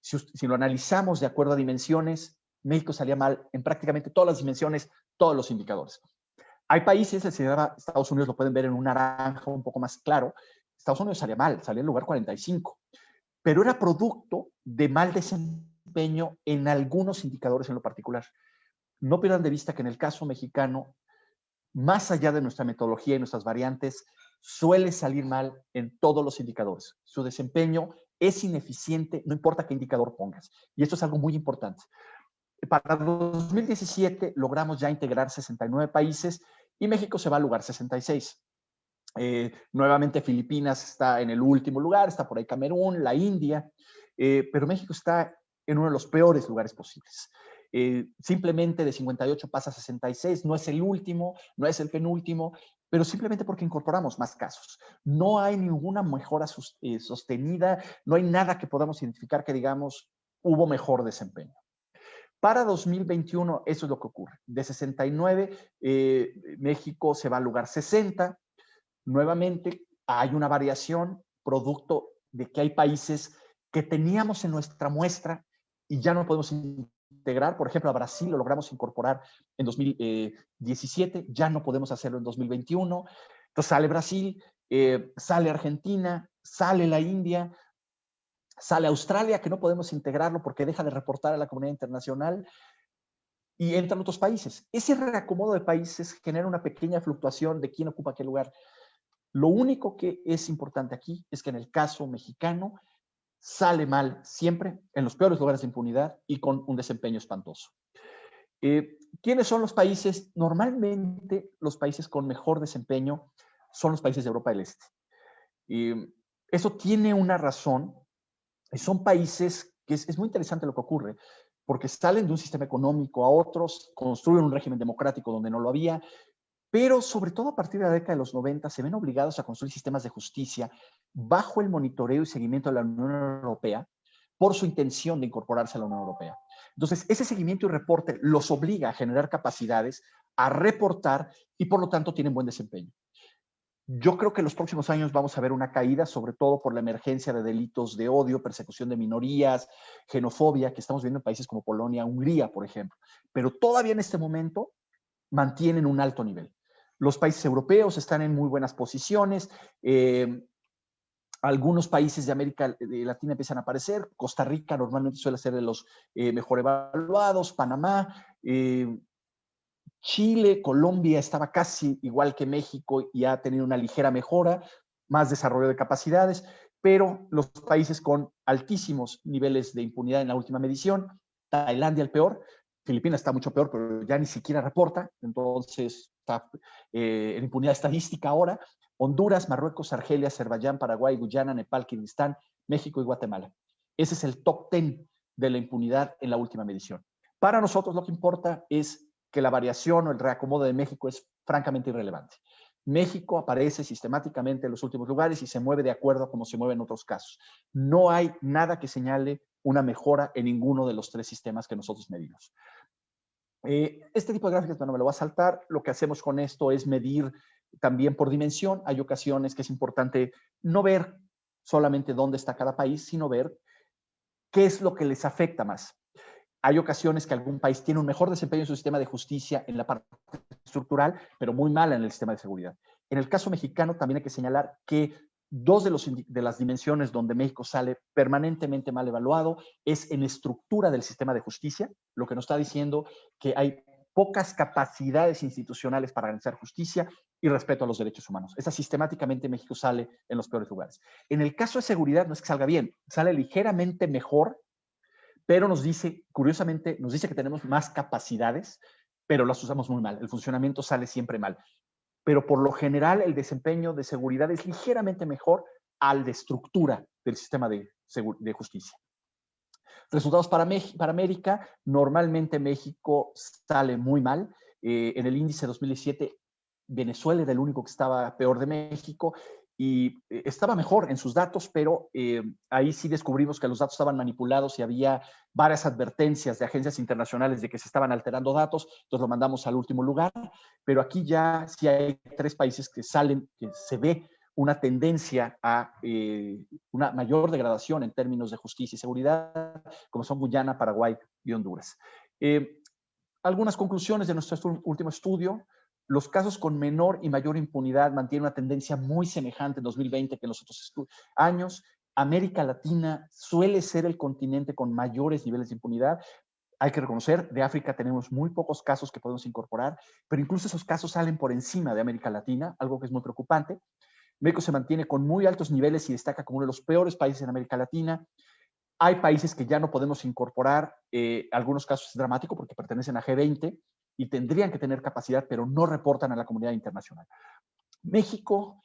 Si lo analizamos de acuerdo a dimensiones, México salía mal en prácticamente todas las dimensiones, todos los indicadores. Hay países, Estados Unidos lo pueden ver en un naranja un poco más claro, Estados Unidos salía mal, salía en lugar 45, pero era producto de mal desempeño en algunos indicadores en lo particular. no pierdan de vista que en el caso mexicano, más allá de nuestra metodología y nuestras variantes, suele salir mal en todos los indicadores. Su desempeño es ineficiente, no importa qué indicador pongas. Y esto es algo muy importante. Para 2017 logramos ya integrar 69 países y México se va al lugar 66. Nuevamente Filipinas está en el último lugar, está por ahí Camerún, la India, pero México está en uno de los peores lugares posibles. Simplemente de 58 pasa a 66, no es el último, no es el penúltimo, pero simplemente porque incorporamos más casos. No hay ninguna mejora sostenida, no hay nada que podamos identificar que digamos hubo mejor desempeño. Para 2021 eso es lo que ocurre. De 69, México se va al lugar 60. Nuevamente hay una variación producto de que hay países que teníamos en nuestra muestra y ya no podemos integrar. Por ejemplo, a Brasil lo logramos incorporar en 2017, ya no podemos hacerlo en 2021. Entonces sale Brasil, sale Argentina, sale la India, sale Australia, que no podemos integrarlo porque deja de reportar a la comunidad internacional, y entran otros países. Ese reacomodo de países genera una pequeña fluctuación de quién ocupa qué lugar. Lo único que es importante aquí es que en el caso mexicano sale mal siempre en los peores lugares de impunidad y con un desempeño espantoso. ¿Quiénes son los países? Normalmente los países con mejor desempeño son los países de Europa del Este. Eso tiene una razón. Son países que es muy interesante lo que ocurre, porque salen de un sistema económico a otros, construyen un régimen democrático donde no lo había, pero sobre todo a partir de la década de los 90 se ven obligados a construir sistemas de justicia bajo el monitoreo y seguimiento de la Unión Europea por su intención de incorporarse a la Unión Europea. Entonces, ese seguimiento y reporte los obliga a generar capacidades, a reportar y por lo tanto tienen buen desempeño. Yo creo que en los próximos años vamos a ver una caída, sobre todo por la emergencia de delitos de odio, persecución de minorías, xenofobia, que estamos viendo en países como Polonia, Hungría, por ejemplo. Pero todavía en este momento mantienen un alto nivel. Los países europeos están en muy buenas posiciones. Algunos países de América Latina empiezan a aparecer. Costa Rica normalmente suele ser de los mejor evaluados. Panamá. Chile, Colombia estaba casi igual que México y ha tenido una ligera mejora, más desarrollo de capacidades, pero los países con altísimos niveles de impunidad en la última medición, Tailandia el peor, Filipinas está mucho peor, pero ya ni siquiera reporta, entonces está en impunidad estadística ahora, Honduras, Marruecos, Argelia, Azerbaiyán, Paraguay, Guyana, Nepal, Kirguistán, México y Guatemala. Ese es el top 10 de la impunidad en la última medición. Para nosotros lo que importa es que la variación o el reacomodo de México es francamente irrelevante. México aparece sistemáticamente en los últimos lugares y se mueve de acuerdo a como se mueve en otros casos. No hay nada que señale una mejora en ninguno de los tres sistemas que nosotros medimos. Este tipo de gráficas, bueno, me lo voy a saltar. Lo que hacemos con esto es medir también por dimensión. Hay ocasiones que es importante no ver solamente dónde está cada país, sino ver qué es lo que les afecta más. Hay ocasiones que algún país tiene un mejor desempeño en su sistema de justicia en la parte estructural, pero muy mal en el sistema de seguridad. En el caso mexicano también hay que señalar que dos de las dimensiones donde México sale permanentemente mal evaluado es en estructura del sistema de justicia, lo que nos está diciendo que hay pocas capacidades institucionales para garantizar justicia y respeto a los derechos humanos. Esa sistemáticamente México sale en los peores lugares. En el caso de seguridad no es que salga bien, sale ligeramente mejor, pero nos dice, curiosamente, nos dice que tenemos más capacidades, pero las usamos muy mal. El funcionamiento sale siempre mal. Pero por lo general el desempeño de seguridad es ligeramente mejor al de estructura del sistema de justicia. Resultados para América, normalmente México sale muy mal. En el índice 2017, Venezuela era el único que estaba peor de México y estaba mejor en sus datos, pero ahí sí descubrimos que los datos estaban manipulados y había varias advertencias de agencias internacionales de que se estaban alterando datos, entonces lo mandamos al último lugar, pero aquí ya sí hay tres países que salen, que se ve una tendencia a una mayor degradación en términos de justicia y seguridad, como son Guyana, Paraguay y Honduras. Algunas conclusiones de nuestro último estudio. Los casos con menor y mayor impunidad mantienen una tendencia muy semejante en 2020 que en los otros años. América Latina suele ser el continente con mayores niveles de impunidad. Hay que reconocer, de África tenemos muy pocos casos que podemos incorporar, pero incluso esos casos salen por encima de América Latina, algo que es muy preocupante. México se mantiene con muy altos niveles y destaca como uno de los peores países en América Latina. Hay países que ya no podemos incorporar, algunos casos es dramático porque pertenecen a G20 y tendrían que tener capacidad, pero no reportan a la comunidad internacional. México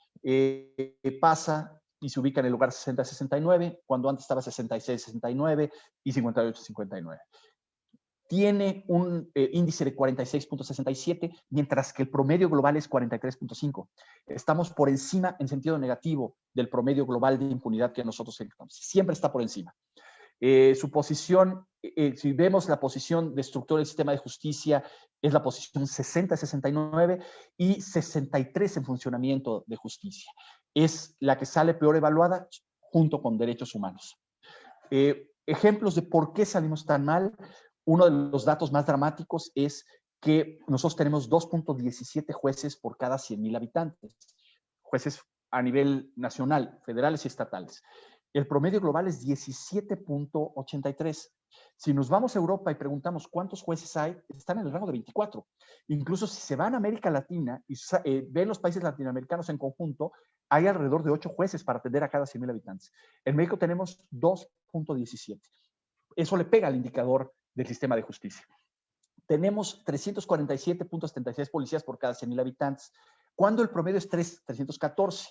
pasa y se ubica en el lugar 60-69, cuando antes estaba 66-69 y 58-59. Tiene un índice de 46.67, mientras que el promedio global es 43.5. Estamos por encima, en sentido negativo, del promedio global de impunidad que nosotros encontramos. Siempre está por encima. Su posición, si vemos la posición de estructura del sistema de justicia, es la posición 60-69 y 63 en funcionamiento de justicia. Es la que sale peor evaluada junto con derechos humanos. Ejemplos de por qué salimos tan mal. Uno de los datos más dramáticos es que nosotros tenemos 2.17 jueces por cada 100,000 habitantes. Jueces a nivel nacional, federales y estatales. El promedio global es 17.83. Si nos vamos a Europa y preguntamos cuántos jueces hay, están en el rango de 24. Incluso si se van a América Latina y ven los países latinoamericanos en conjunto, hay alrededor de 8 jueces para atender a cada 100,000 habitantes. En México tenemos 2.17. Eso le pega al indicador del sistema de justicia. Tenemos 347.76 policías por cada 100,000 habitantes, cuando el promedio es 314.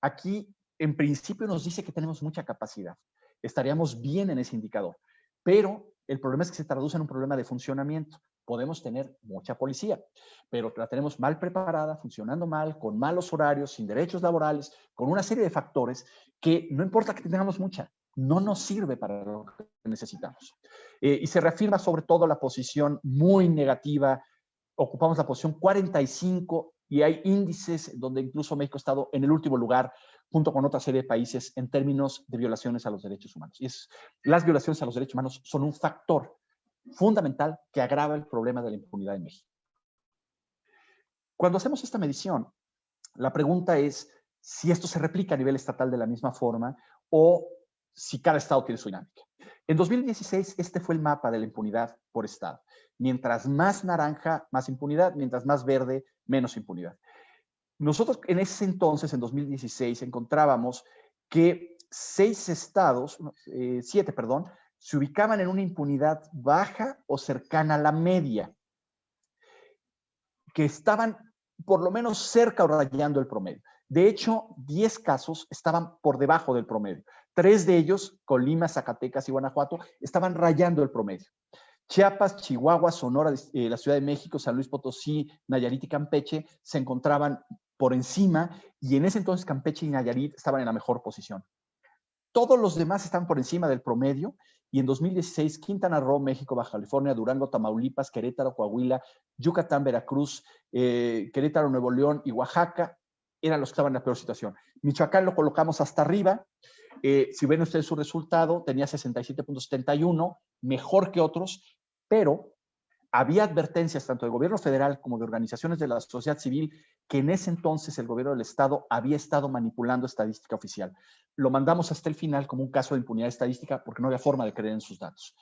Aquí, en principio, nos dice que tenemos mucha capacidad. Estaríamos bien en ese indicador. Pero el problema es que se traduce en un problema de funcionamiento. Podemos tener mucha policía, pero la tenemos mal preparada, funcionando mal, con malos horarios, sin derechos laborales, con una serie de factores que no importa que tengamos mucha, no nos sirve para lo que necesitamos. Y se reafirma sobre todo la posición muy negativa. Ocupamos la posición 45 y hay índices donde incluso México ha estado en el último lugar junto con otra serie de países en términos de violaciones a los derechos humanos. Y las violaciones a los derechos humanos son un factor fundamental que agrava el problema de la impunidad en México. Cuando hacemos esta medición, la pregunta es si esto se replica a nivel estatal de la misma forma o si cada estado tiene su dinámica. En 2016, este fue el mapa de la impunidad por estado. Mientras más naranja, más impunidad, mientras más verde, menos impunidad. Nosotros en ese entonces, en 2016, encontrábamos que 7 estados, se ubicaban en una impunidad baja o cercana a la media, que estaban por lo menos cerca o rayando el promedio. De hecho, 10 casos estaban por debajo del promedio. 3 de ellos, Colima, Zacatecas y Guanajuato, estaban rayando el promedio. Chiapas, Chihuahua, Sonora, la Ciudad de México, San Luis Potosí, Nayarit y Campeche se encontraban por encima, y en ese entonces Campeche y Nayarit estaban en la mejor posición. Todos los demás están por encima del promedio, y en 2016 Quintana Roo, México, Baja California, Durango, Tamaulipas, Querétaro, Coahuila, Yucatán, Veracruz, Querétaro, Nuevo León y Oaxaca eran los que estaban en la peor situación. Michoacán lo colocamos hasta arriba. Si ven ustedes su resultado, tenía 67.71, mejor que otros, pero había advertencias tanto del gobierno federal como de organizaciones de la sociedad civil que en ese entonces el gobierno del estado había estado manipulando estadística oficial. Lo mandamos hasta el final como un caso de impunidad estadística porque no había forma de creer en sus datos.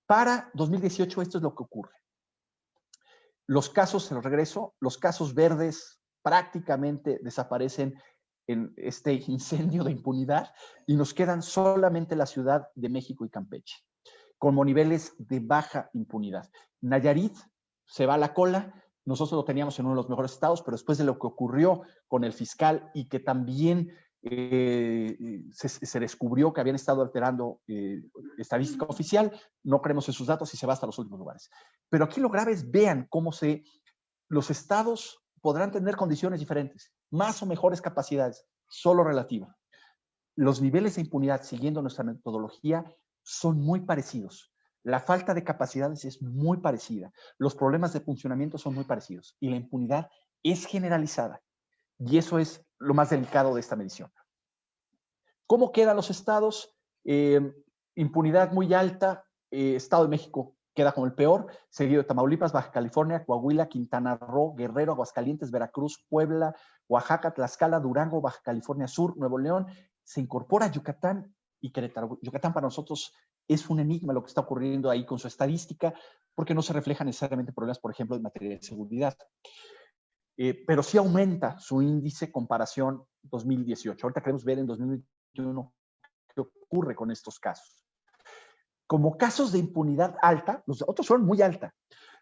Para 2018 esto es lo que ocurre. Los casos, se los regreso, los casos verdes prácticamente desaparecen en este incendio de impunidad y nos quedan solamente la Ciudad de México y Campeche, como niveles de baja impunidad. Nayarit se va a la cola. Nosotros lo teníamos en uno de los mejores estados, pero después de lo que ocurrió con el fiscal y que también se descubrió que habían estado alterando estadística oficial, no creemos en sus datos y se va hasta los últimos lugares. Pero aquí lo grave es, vean cómo los estados podrán tener condiciones diferentes, más o mejores capacidades, solo relativa. Los niveles de impunidad, siguiendo nuestra metodología, son muy parecidos. La falta de capacidades es muy parecida. Los problemas de funcionamiento son muy parecidos. Y la impunidad es generalizada. Y eso es lo más delicado de esta medición. ¿Cómo quedan los estados? Impunidad muy alta. Estado de México queda como el peor, seguido de Tamaulipas, Baja California, Coahuila, Quintana Roo, Guerrero, Aguascalientes, Veracruz, Puebla, Oaxaca, Tlaxcala, Durango, Baja California Sur, Nuevo León. Se incorpora Yucatán y Querétaro. Yucatán para nosotros es un enigma lo que está ocurriendo ahí con su estadística, porque no se reflejan necesariamente problemas, por ejemplo, en materia de seguridad. Pero sí aumenta su índice comparación 2018. Ahorita queremos ver en 2021 qué ocurre con estos casos. Como casos de impunidad alta, los otros son muy alta,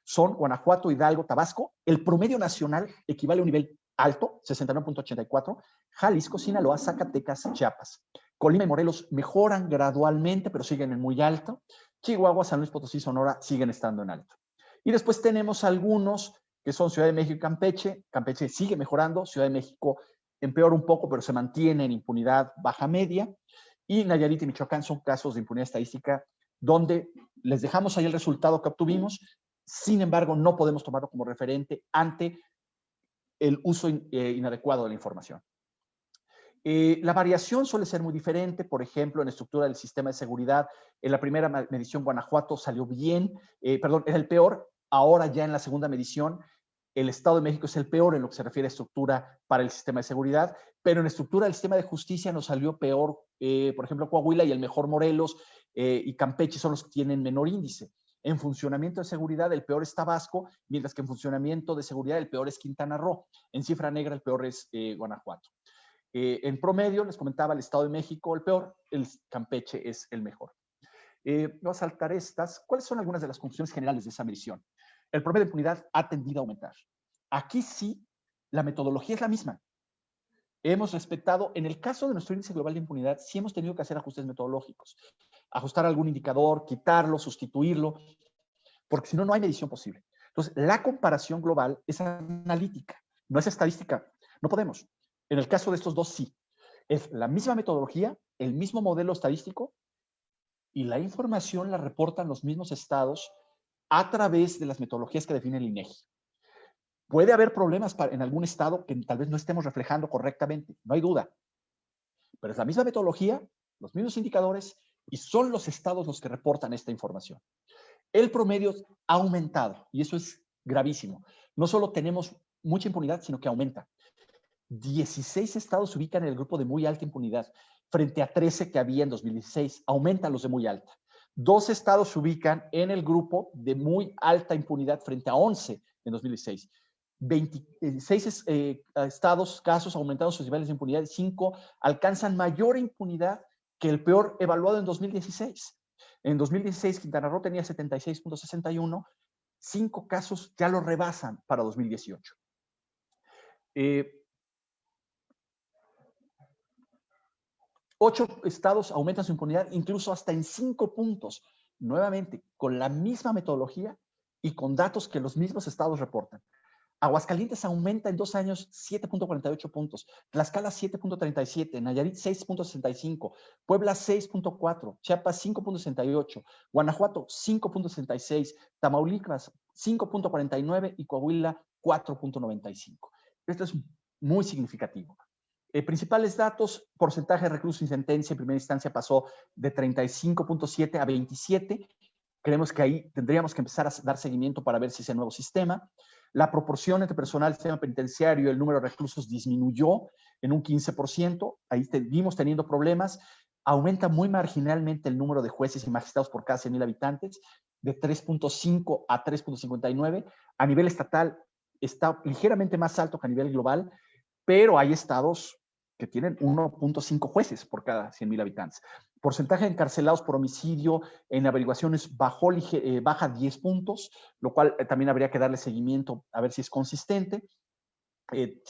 son Guanajuato, Hidalgo, Tabasco. El promedio nacional equivale a un nivel alto, 69.84. Jalisco, Sinaloa, Zacatecas, Chiapas. Colima y Morelos mejoran gradualmente, pero siguen en muy alto. Chihuahua, San Luis Potosí, Sonora siguen estando en alto. Y después tenemos algunos que son Ciudad de México y Campeche. Campeche sigue mejorando, Ciudad de México empeora un poco, pero se mantiene en impunidad baja media. Y Nayarit y Michoacán son casos de impunidad estadística donde les dejamos ahí el resultado que obtuvimos. Sin embargo, no podemos tomarlo como referente ante el uso inadecuado de la información. La variación suele ser muy diferente. Por ejemplo, en la estructura del sistema de seguridad, en la primera medición Guanajuato salió bien, perdón, era el peor. Ahora ya en la segunda medición, el Estado de México es el peor en lo que se refiere a estructura para el sistema de seguridad, pero en la estructura del sistema de justicia nos salió peor, por ejemplo, Coahuila y el mejor Morelos y Campeche son los que tienen menor índice. En funcionamiento de seguridad, el peor es Tabasco, mientras que en funcionamiento de seguridad, el peor es Quintana Roo. En cifra negra, el peor es Guanajuato. En promedio, les comentaba, el Estado de México el peor, el Campeche es el mejor. Voy a saltar estas. ¿Cuáles son algunas de las conclusiones generales de esa medición? El promedio de impunidad ha tendido a aumentar. Aquí sí, la metodología es la misma. Hemos respetado, en el caso de nuestro índice global de impunidad, sí hemos tenido que hacer ajustes metodológicos. Ajustar algún indicador, quitarlo, sustituirlo, porque si no, no hay medición posible. Entonces, la comparación global es analítica, no es estadística. No podemos. En el caso de estos dos, sí. Es la misma metodología, el mismo modelo estadístico, y la información la reportan los mismos estados a través de las metodologías que define el INEGI. Puede haber problemas en algún estado que tal vez no estemos reflejando correctamente, no hay duda. Pero es la misma metodología, los mismos indicadores, y son los estados los que reportan esta información. El promedio ha aumentado, y eso es gravísimo. No solo tenemos mucha impunidad, sino que aumenta. 16 estados se ubican en el grupo de muy alta impunidad, frente a 13 que había en 2016. Aumentan los de muy alta. 2 estados se ubican en el grupo de muy alta impunidad frente a 11 en 2016. 26 estados, casos aumentados sus niveles de impunidad, 5 alcanzan mayor impunidad que el peor evaluado en 2016. En 2016, Quintana Roo tenía 76.61, 5 casos ya lo rebasan para 2018. 8 estados aumentan su impunidad incluso hasta en 5 puntos, nuevamente con la misma metodología y con datos que los mismos estados reportan. Aguascalientes aumenta en 2 años 7.48 puntos, Tlaxcala 7.37, Nayarit 6.65, Puebla 6.4, Chiapas 5.68, Guanajuato 5.66, Tamaulipas 5.49 y Coahuila 4.95. Esto es muy significativo. Principales datos: porcentaje de reclusos sin sentencia en primera instancia pasó de 35.7 a 27. Creemos que ahí tendríamos que empezar a dar seguimiento para ver si es el nuevo sistema. La proporción entre personal del sistema penitenciario y el número de reclusos disminuyó en un 15%. Ahí seguimos teniendo problemas. Aumenta muy marginalmente el número de jueces y magistrados por cada 100,000 habitantes, de 3.5 a 3.59. A nivel estatal está ligeramente más alto que a nivel global, pero hay estados que tienen 1.5 jueces por cada 100,000 habitantes. Porcentaje de encarcelados por homicidio en averiguaciones baja 10 puntos, lo cual también habría que darle seguimiento a ver si es consistente.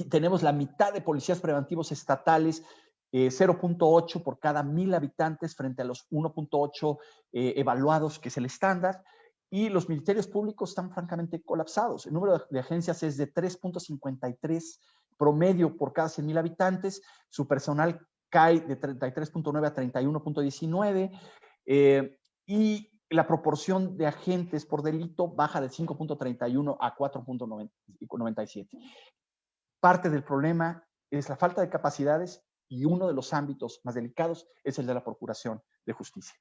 Tenemos la mitad de policías preventivos estatales, 0.8 por cada 1,000 habitantes frente a los 1.8 evaluados, que es el estándar. Y los ministerios públicos están francamente colapsados. El número de agencias es de 3.53 promedio por cada 100,000 habitantes. Su personal cae de 33.9 a 31.19 y la proporción de agentes por delito baja de 5.31 a 4.97. Parte del problema es la falta de capacidades y uno de los ámbitos más delicados es el de la Procuración de Justicia.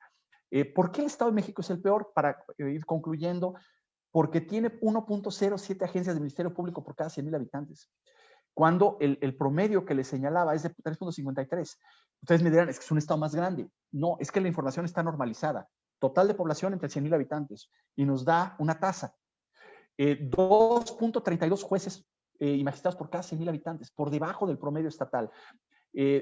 ¿Por qué el Estado de México es el peor? Para ir concluyendo, porque tiene 1.07 agencias del Ministerio Público por cada 100,000 habitantes, cuando el promedio que les señalaba es de 3.53. Ustedes me dirán, es que es un estado más grande. No, es que la información está normalizada. total de población entre 100,000 habitantes, y nos da una tasa. 2.32 jueces y magistrados por cada 100,000 habitantes, por debajo del promedio estatal.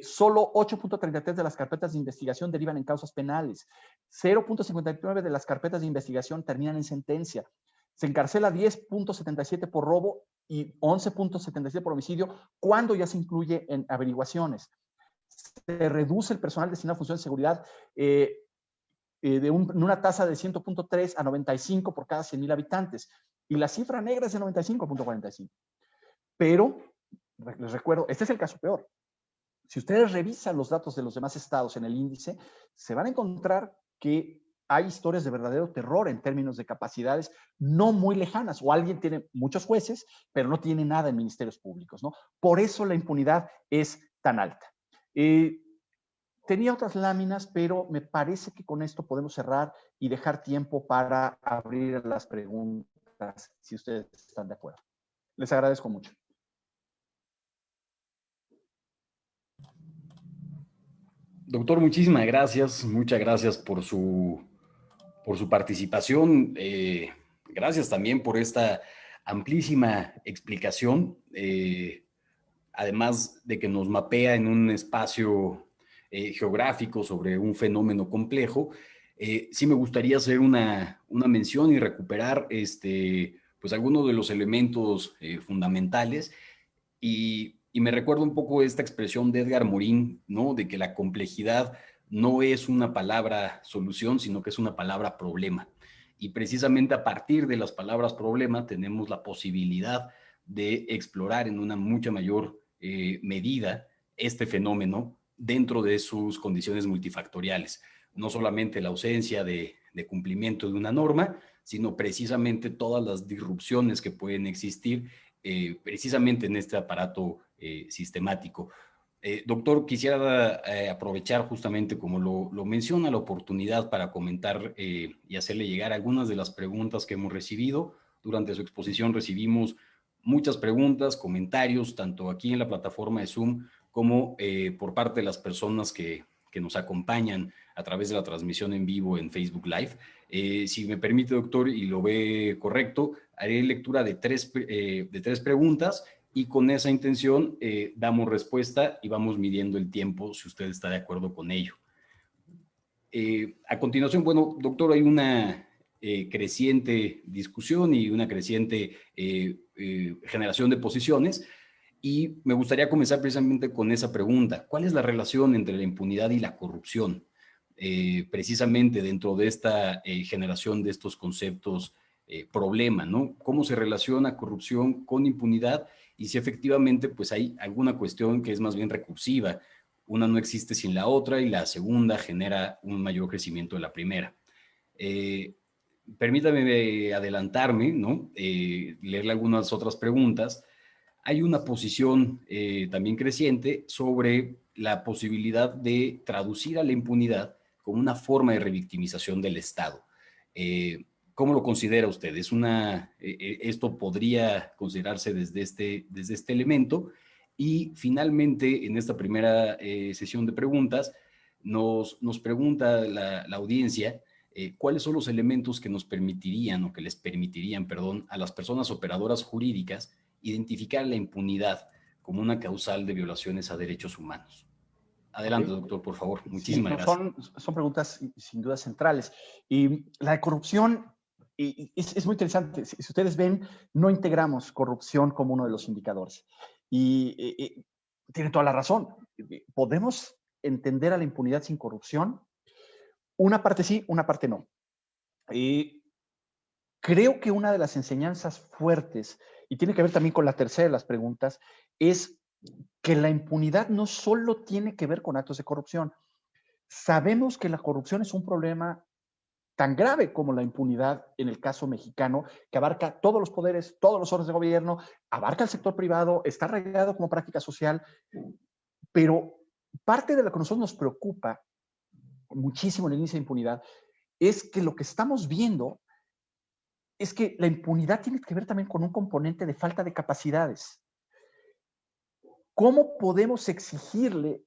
Solo 8.33 de las carpetas de investigación derivan en causas penales. 0.59 de las carpetas de investigación terminan en sentencia. Se encarcela 10.77 por robo y 11.77 por homicidio cuando ya se incluye en averiguaciones. Se reduce el personal destinado a funciones de seguridad de una tasa de 100.3 a 95 por cada 100,000 habitantes. Y la cifra negra es de 95.45. Pero, les recuerdo, este es el caso peor. Si ustedes revisan los datos de los demás estados en el índice, se van a encontrar que hay historias de verdadero terror en términos de capacidades no muy lejanas, o alguien tiene muchos jueces, pero no tiene nada en ministerios públicos, ¿no? Por eso la impunidad es tan alta. Tenía otras láminas, pero me parece que con esto podemos cerrar y dejar tiempo para abrir las preguntas, si ustedes están de acuerdo. Les agradezco mucho. Doctor, muchísimas gracias. Muchas gracias por su participación. Gracias también por esta amplísima explicación. Además de que nos mapea en un espacio geográfico sobre un fenómeno complejo, sí me gustaría hacer una mención y recuperar pues algunos de los elementos fundamentales. Y me recuerda un poco esta expresión de Edgar Morin, ¿no? De que la complejidad no es una palabra solución, sino que es una palabra problema. Y precisamente a partir de las palabras problema tenemos la posibilidad de explorar en una mucha mayor medida este fenómeno dentro de sus condiciones multifactoriales. No solamente la ausencia de cumplimiento de una norma, sino precisamente todas las disrupciones que pueden existir precisamente en este aparato sistemático. Doctor, quisiera aprovechar justamente, como lo menciona, la oportunidad para comentar y hacerle llegar algunas de las preguntas que hemos recibido. Durante su exposición recibimos muchas preguntas, comentarios, tanto aquí en la plataforma de Zoom como por parte de las personas que nos acompañan a través de la transmisión en vivo en Facebook Live. Si me permite, doctor, y lo ve correcto, haré lectura de tres preguntas y con esa intención damos respuesta y vamos midiendo el tiempo si usted está de acuerdo con ello. A continuación, bueno, doctor, hay una creciente discusión y una creciente generación de posiciones y me gustaría comenzar precisamente con esa pregunta. ¿Cuál es la relación entre la impunidad y la corrupción? Precisamente dentro de esta generación de estos conceptos problema, ¿no? ¿Cómo se relaciona corrupción con impunidad? Y si efectivamente pues hay alguna cuestión que es más bien recursiva, una no existe sin la otra y la segunda genera un mayor crecimiento de la primera. Permítame adelantarme, ¿no? Leerle algunas otras preguntas. Hay una posición también creciente sobre la posibilidad de traducir a la impunidad como una forma de revictimización del Estado. ¿Cómo lo considera usted? ¿Esto podría considerarse desde este elemento? Y finalmente, en esta primera sesión de preguntas, nos pregunta la audiencia cuáles son los elementos que nos permitirían o que les permitirían, perdón, a las personas operadoras jurídicas identificar la impunidad como una causal de violaciones a derechos humanos. Adelante, doctor, por favor. Muchísimas gracias. Son preguntas sin duda centrales. Y la de corrupción es muy interesante. Si ustedes ven, no integramos corrupción como uno de los indicadores. Y tiene toda la razón. ¿Podemos entender a la impunidad sin corrupción? Una parte sí, una parte no. Creo que una de las enseñanzas fuertes, y tiene que ver también con la tercera de las preguntas, es que la impunidad no solo tiene que ver con actos de corrupción. Sabemos que la corrupción es un problema tan grave como la impunidad en el caso mexicano, que abarca todos los poderes, todos los órdenes de gobierno, abarca el sector privado, está arraigado como práctica social, pero parte de lo que a nosotros nos preocupa muchísimo en el índice de impunidad es que lo que estamos viendo es que la impunidad tiene que ver también con un componente de falta de capacidades. ¿Cómo podemos exigirle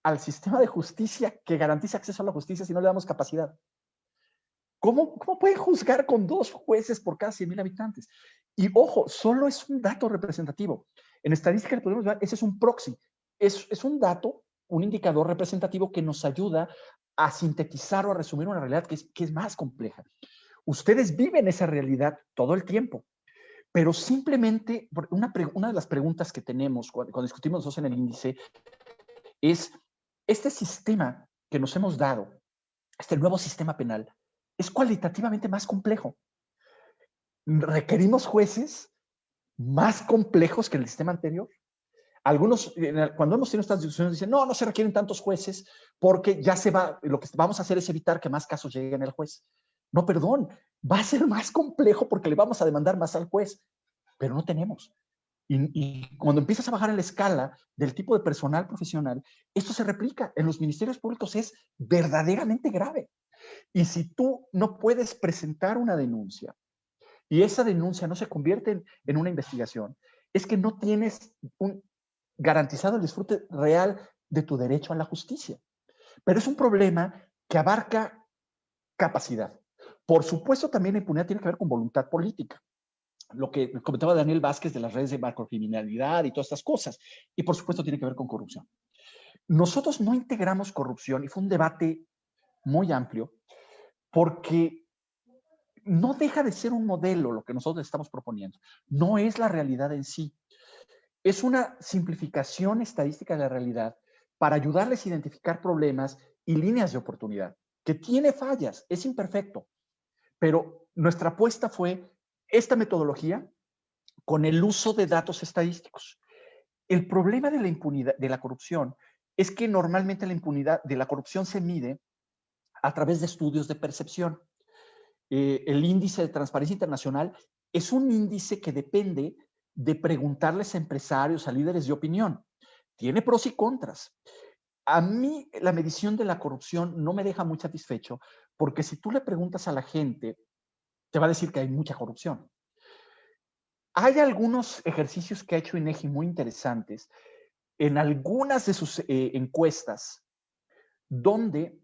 al sistema de justicia que garantice acceso a la justicia si no le damos capacidad? ¿Cómo pueden juzgar con 2 jueces por cada 100,000 habitantes? Y ojo, solo es un dato representativo. En estadística le podemos ver, ese es un proxy. Es un dato, un indicador representativo que nos ayuda a sintetizar o a resumir una realidad que es más compleja. Ustedes viven esa realidad todo el tiempo, pero simplemente una de las preguntas que tenemos cuando discutimos nosotros en el índice es, este sistema que nos hemos dado, este nuevo sistema penal, es cualitativamente más complejo. Requerimos jueces más complejos que el sistema anterior. Algunos, cuando hemos tenido estas discusiones, dicen, no se requieren tantos jueces porque ya lo que vamos a hacer es evitar que más casos lleguen al juez. No, perdón, va a ser más complejo porque le vamos a demandar más al juez, pero no tenemos. Y cuando empiezas a bajar en la escala del tipo de personal profesional, esto se replica. En los ministerios públicos es verdaderamente grave. Y si tú no puedes presentar una denuncia y esa denuncia no se convierte en una investigación, es que no tienes garantizado el disfrute real de tu derecho a la justicia. Pero es un problema que abarca capacidad. Por supuesto, también la impunidad tiene que ver con voluntad política. Lo que comentaba Daniel Vázquez de las redes de macrocriminalidad y todas estas cosas. Y por supuesto tiene que ver con corrupción. Nosotros no integramos corrupción y fue un debate muy amplio porque no deja de ser un modelo lo que nosotros estamos proponiendo. No es la realidad en sí. Es una simplificación estadística de la realidad para ayudarles a identificar problemas y líneas de oportunidad, que tiene fallas, es imperfecto, pero nuestra apuesta fue esta metodología con el uso de datos estadísticos. El problema de la impunidad, de la corrupción, es que normalmente la impunidad de la corrupción se mide a través de estudios de percepción. El índice de transparencia internacional es un índice que depende de preguntarles a empresarios, a líderes de opinión. Tiene pros y contras. A mí la medición de la corrupción no me deja muy satisfecho porque si tú le preguntas a la gente, te va a decir que hay mucha corrupción. Hay algunos ejercicios que ha hecho INEGI muy interesantes en algunas de sus encuestas donde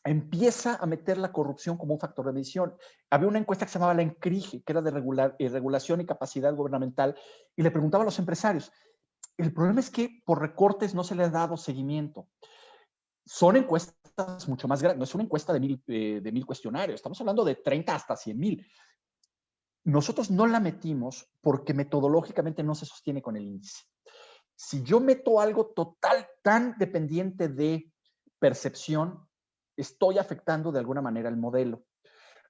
empieza a meter la corrupción como un factor de medición. Había una encuesta que se llamaba la ENCRIGE, que era de regulación y capacidad gubernamental, y le preguntaba a los empresarios. El problema es que por recortes no se le ha dado seguimiento. Son encuestas mucho más grandes, no es una encuesta de 1,000 cuestionarios, estamos hablando de 30 hasta 100,000. Nosotros no la metimos porque metodológicamente no se sostiene con el índice. Si yo meto algo tan dependiente de percepción, estoy afectando de alguna manera el modelo.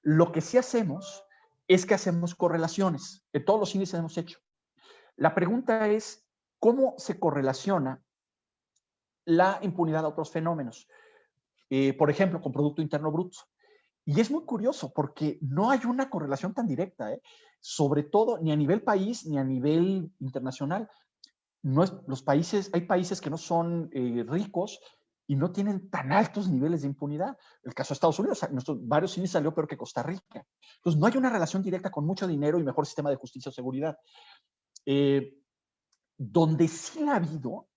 Lo que sí hacemos es que hacemos correlaciones. En todos los índices hemos hecho. La pregunta es, ¿cómo se correlaciona la impunidad a otros fenómenos? Por ejemplo, con Producto Interno Bruto. Y es muy curioso porque no hay una correlación tan directa, sobre todo ni a nivel país ni a nivel internacional. Hay países que no son ricos y no tienen tan altos niveles de impunidad. El caso de Estados Unidos, varios índices salió peor que Costa Rica. Entonces, no hay una relación directa con mucho dinero y mejor sistema de justicia o seguridad. Donde sí la ha habido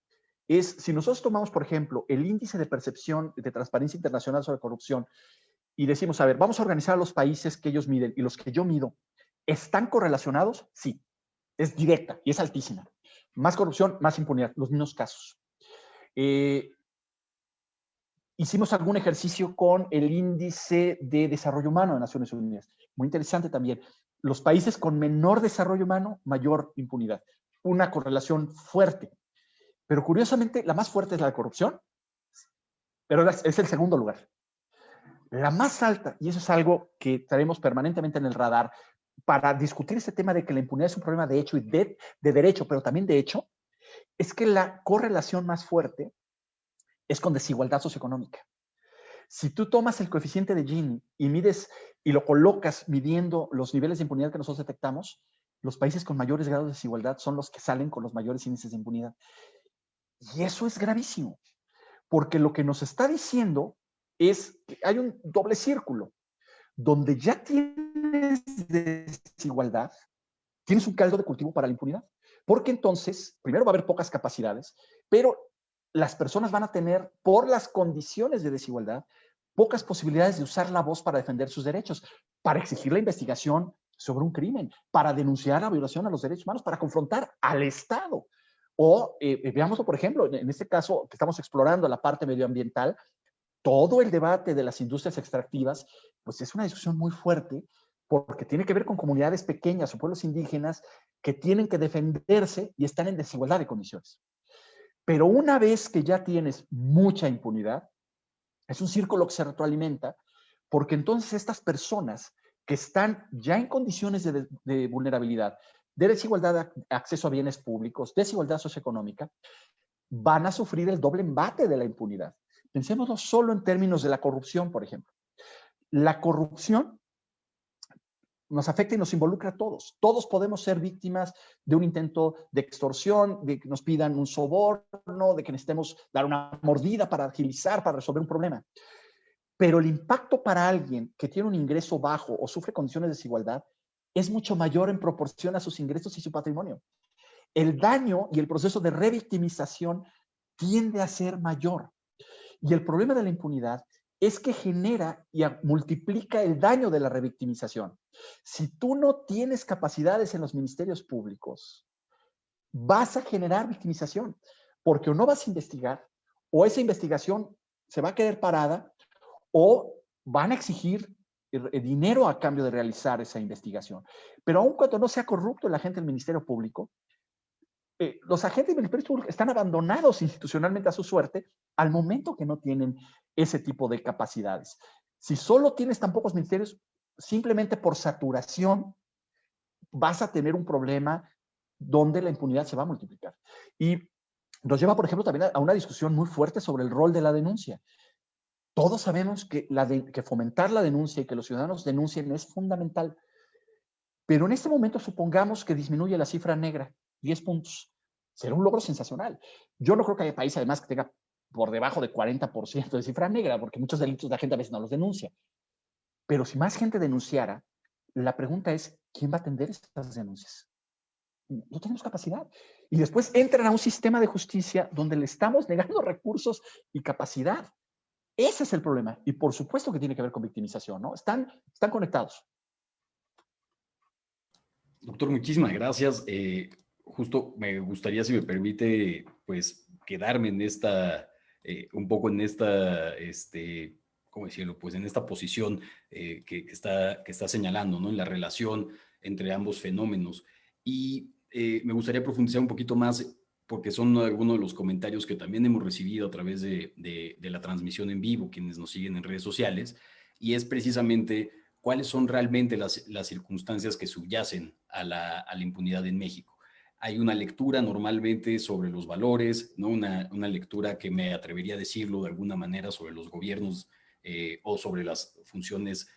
es, si nosotros tomamos, por ejemplo, el índice de percepción de Transparencia Internacional sobre corrupción y decimos, a ver, vamos a organizar a los países que ellos miden y los que yo mido, ¿están correlacionados? Sí, es directa y es altísima. Más corrupción, más impunidad, los mismos casos. Hicimos algún ejercicio con el índice de desarrollo humano de Naciones Unidas. Muy interesante también. Los países con menor desarrollo humano, mayor impunidad. Una correlación fuerte. Pero curiosamente, la más fuerte es la de corrupción, pero es el segundo lugar. La más alta, y eso es algo que traemos permanentemente en el radar, para discutir este tema de que la impunidad es un problema de hecho y de derecho, pero también de hecho, es que la correlación más fuerte es con desigualdad socioeconómica. Si tú tomas el coeficiente de Gini y mides y lo colocas midiendo los niveles de impunidad que nosotros detectamos, los países con mayores grados de desigualdad son los que salen con los mayores índices de impunidad. Y eso es gravísimo, porque lo que nos está diciendo es que hay un doble círculo. Donde ya tienes desigualdad, tienes un caldo de cultivo para la impunidad. Porque entonces, primero va a haber pocas capacidades, pero las personas van a tener, por las condiciones de desigualdad, pocas posibilidades de usar la voz para defender sus derechos, para exigir la investigación sobre un crimen, para denunciar la violación a los derechos humanos, para confrontar al Estado. O veámoslo, por ejemplo, en este caso que estamos explorando la parte medioambiental, todo el debate de las industrias extractivas, pues es una discusión muy fuerte porque tiene que ver con comunidades pequeñas o pueblos indígenas que tienen que defenderse y están en desigualdad de condiciones. Pero una vez que ya tienes mucha impunidad, es un círculo que se retroalimenta, porque entonces estas personas que están ya en condiciones de vulnerabilidad, de desigualdad de acceso a bienes públicos, desigualdad socioeconómica, van a sufrir el doble embate de la impunidad. Pensémoslo solo en términos de la corrupción, por ejemplo. La corrupción nos afecta y nos involucra a todos. Todos podemos ser víctimas de un intento de extorsión, de que nos pidan un soborno, de que necesitemos dar una mordida para agilizar, para resolver un problema. Pero el impacto para alguien que tiene un ingreso bajo o sufre condiciones de desigualdad es mucho mayor en proporción a sus ingresos y su patrimonio. El daño y el proceso de revictimización tiende a ser mayor. Y el problema de la impunidad es que genera y multiplica el daño de la revictimización. Si tú no tienes capacidades en los ministerios públicos, vas a generar victimización, porque o no vas a investigar, o esa investigación se va a quedar parada, o van a exigir dinero a cambio de realizar esa investigación. Pero aun cuando no sea corrupto el agente del Ministerio Público, los agentes del Ministerio Público están abandonados institucionalmente a su suerte al momento que no tienen ese tipo de capacidades. Si solo tienes tan pocos ministerios, simplemente por saturación, vas a tener un problema donde la impunidad se va a multiplicar. Y nos lleva, por ejemplo, también a una discusión muy fuerte sobre el rol de la denuncia. Todos sabemos que fomentar la denuncia y que los ciudadanos denuncien es fundamental. Pero en este momento supongamos que disminuye la cifra negra, 10 puntos. Será un logro sensacional. Yo no creo que haya país, además, que tenga por debajo de 40% de cifra negra, porque muchos delitos la gente a veces no los denuncia. Pero si más gente denunciara, la pregunta es, ¿quién va a atender estas denuncias? No tenemos capacidad. Y después entran a un sistema de justicia donde le estamos negando recursos y capacidad. Ese es el problema. Y por supuesto que tiene que ver con victimización, ¿no? Están conectados. Doctor, muchísimas gracias. Justo me gustaría, si me permite, pues quedarme en esta, un poco en esta, ¿cómo decirlo? Pues en esta posición que está señalando, ¿no? En la relación entre ambos fenómenos. Y me gustaría profundizar un poquito más, porque son algunos de los comentarios que también hemos recibido a través de la transmisión en vivo, quienes nos siguen en redes sociales, y es precisamente cuáles son realmente las circunstancias que subyacen a la impunidad en México. Hay una lectura normalmente sobre los valores, ¿no? Una lectura que me atrevería a decirlo de alguna manera sobre los gobiernos o sobre las funciones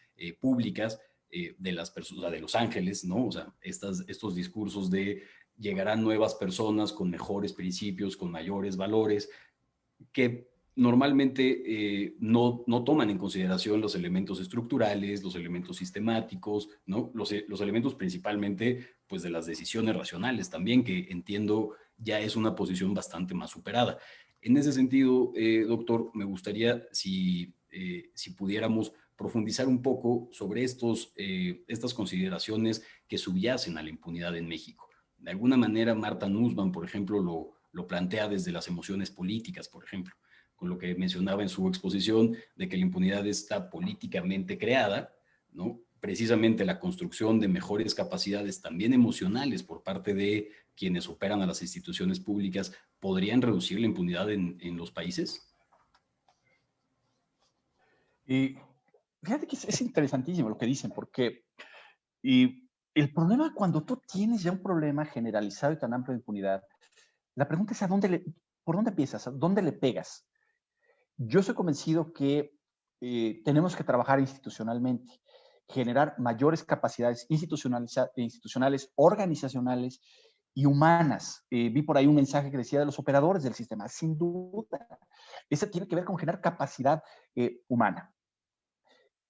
públicas de las personas, de los ángeles, ¿no? O sea, estos discursos de llegarán nuevas personas con mejores principios, con mayores valores, que normalmente no toman en consideración los elementos estructurales, los elementos sistemáticos, ¿no? Los elementos principalmente pues, de las decisiones racionales también, que entiendo ya es una posición bastante más superada. En ese sentido, doctor, me gustaría si pudiéramos profundizar un poco sobre estas consideraciones que subyacen a la impunidad en México. De alguna manera, Marta Nussbaum, por ejemplo, lo plantea desde las emociones políticas, por ejemplo, con lo que mencionaba en su exposición de que la impunidad está políticamente creada, ¿no? Precisamente la construcción de mejores capacidades también emocionales por parte de quienes operan a las instituciones públicas podrían reducir la impunidad en los países. Y fíjate que es interesantísimo lo que dicen, porque y el problema cuando tú tienes ya un problema generalizado y tan amplio de impunidad, la pregunta es ¿por dónde empiezas? ¿A dónde le pegas? Yo estoy convencido que tenemos que trabajar institucionalmente, generar mayores capacidades institucionales, organizacionales y humanas. Vi por ahí un mensaje que decía de los operadores del sistema. Sin duda, ese tiene que ver con generar capacidad humana.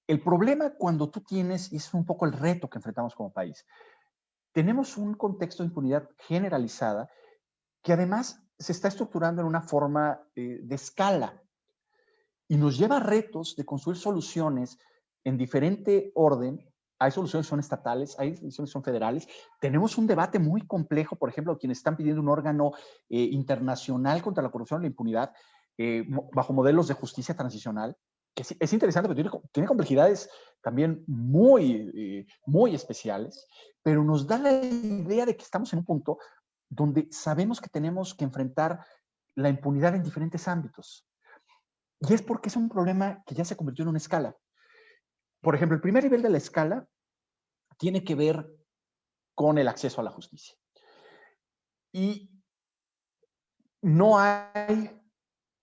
El problema cuando tú tienes, y es un poco el reto que enfrentamos como país, tenemos un contexto de impunidad generalizada que además se está estructurando en una forma de escala. y nos lleva a retos de construir soluciones en diferente orden. Hay soluciones que son estatales, hay soluciones que son federales. Tenemos un debate muy complejo, por ejemplo, quienes están pidiendo un órgano internacional contra la corrupción y la impunidad bajo modelos de justicia transicional, que es interesante, pero tiene complejidades también muy especiales, pero nos da la idea de que estamos en un punto donde sabemos que tenemos que enfrentar la impunidad en diferentes ámbitos. Y es porque es un problema que ya se convirtió en una escala. Por ejemplo, el primer nivel de la escala tiene que ver con el acceso a la justicia. Y no hay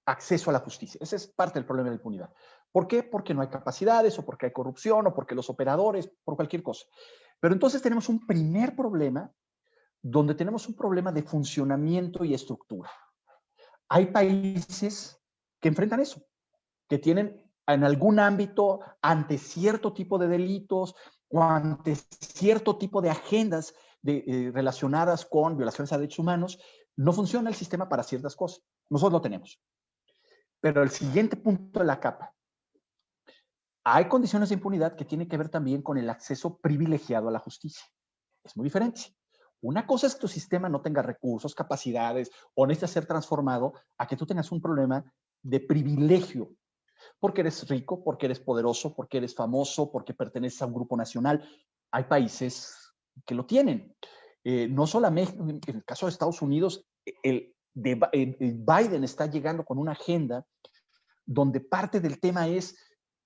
acceso a la justicia. Ese es parte del problema de la impunidad. ¿Por qué? Porque no hay capacidades, o porque hay corrupción, o porque los operadores, por cualquier cosa. Pero entonces tenemos un primer problema donde tenemos un problema de funcionamiento y estructura. Hay países que enfrentan eso, que tienen en algún ámbito, ante cierto tipo de delitos o ante cierto tipo de agendas relacionadas con violaciones a derechos humanos, no funciona el sistema para ciertas cosas. Nosotros lo tenemos. Pero el siguiente punto de la capa, hay condiciones de impunidad que tienen que ver también con el acceso privilegiado a la justicia. Es muy diferente. Una cosa es que tu sistema no tenga recursos, capacidades o necesite ser transformado a que tú tengas un problema de privilegio porque eres rico, porque eres poderoso, porque eres famoso, porque perteneces a un grupo nacional. Hay países que lo tienen. No solamente, en el caso de Estados Unidos, Biden está llegando con una agenda donde parte del tema es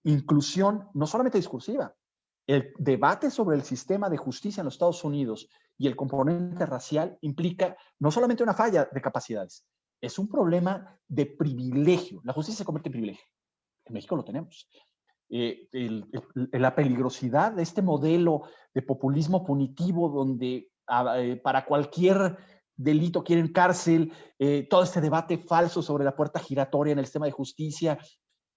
inclusión, no solamente discursiva. El debate sobre el sistema de justicia en los Estados Unidos y el componente racial implica no solamente una falla de capacidades, es un problema de privilegio. La justicia se convierte en privilegio. En México lo tenemos. La peligrosidad de este modelo de populismo punitivo donde para cualquier delito quieren cárcel, todo este debate falso sobre la puerta giratoria en el sistema de justicia,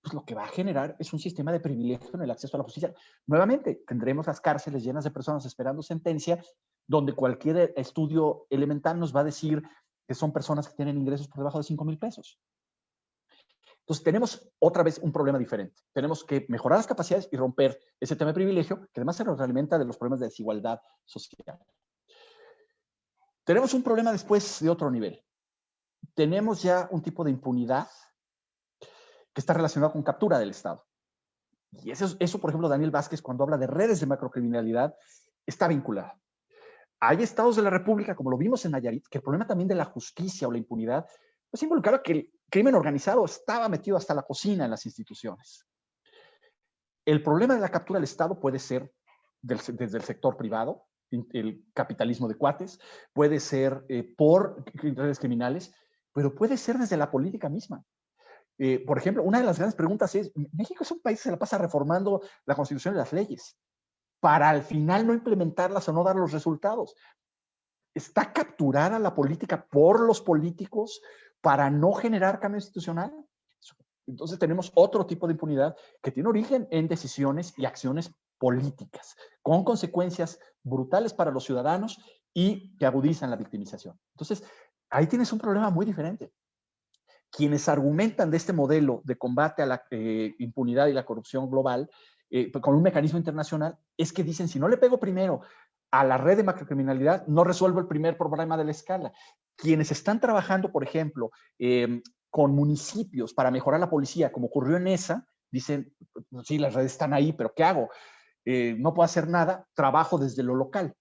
pues lo que va a generar es un sistema de privilegio en el acceso a la justicia. Nuevamente, tendremos las cárceles llenas de personas esperando sentencia, donde cualquier estudio elemental nos va a decir que son personas que tienen ingresos por debajo de 5,000 pesos. Entonces, tenemos otra vez un problema diferente. Tenemos que mejorar las capacidades y romper ese tema de privilegio, que además se nos alimenta de los problemas de desigualdad social. Tenemos un problema después de otro nivel. Tenemos ya un tipo de impunidad que está relacionado con captura del Estado. Y eso, por ejemplo, Daniel Vázquez, cuando habla de redes de macrocriminalidad, está vinculado. Hay estados de la República, como lo vimos en Nayarit, que el problema también de la justicia o la impunidad pues involucraba que el crimen organizado estaba metido hasta la cocina en las instituciones. El problema de la captura del Estado puede ser desde el sector privado, el capitalismo de cuates, puede ser por redes criminales, pero puede ser desde la política misma. Por ejemplo, una de las grandes preguntas es, México es un país que se la pasa reformando la Constitución y las leyes para al final no implementarlas o no dar los resultados. ¿Está capturada la política por los políticos para no generar cambio institucional? Entonces tenemos otro tipo de impunidad que tiene origen en decisiones y acciones políticas, con consecuencias brutales para los ciudadanos y que agudizan la victimización. Entonces, ahí tienes un problema muy diferente. Quienes argumentan de este modelo de combate a la impunidad y la corrupción global con un mecanismo internacional es que dicen, si no le pego primero a la red de macrocriminalidad, no resuelvo el primer problema de la escala. Quienes están trabajando, por ejemplo, con municipios para mejorar la policía, como ocurrió en esa, dicen, sí, las redes están ahí, pero ¿qué hago? No puedo hacer nada, trabajo desde lo local.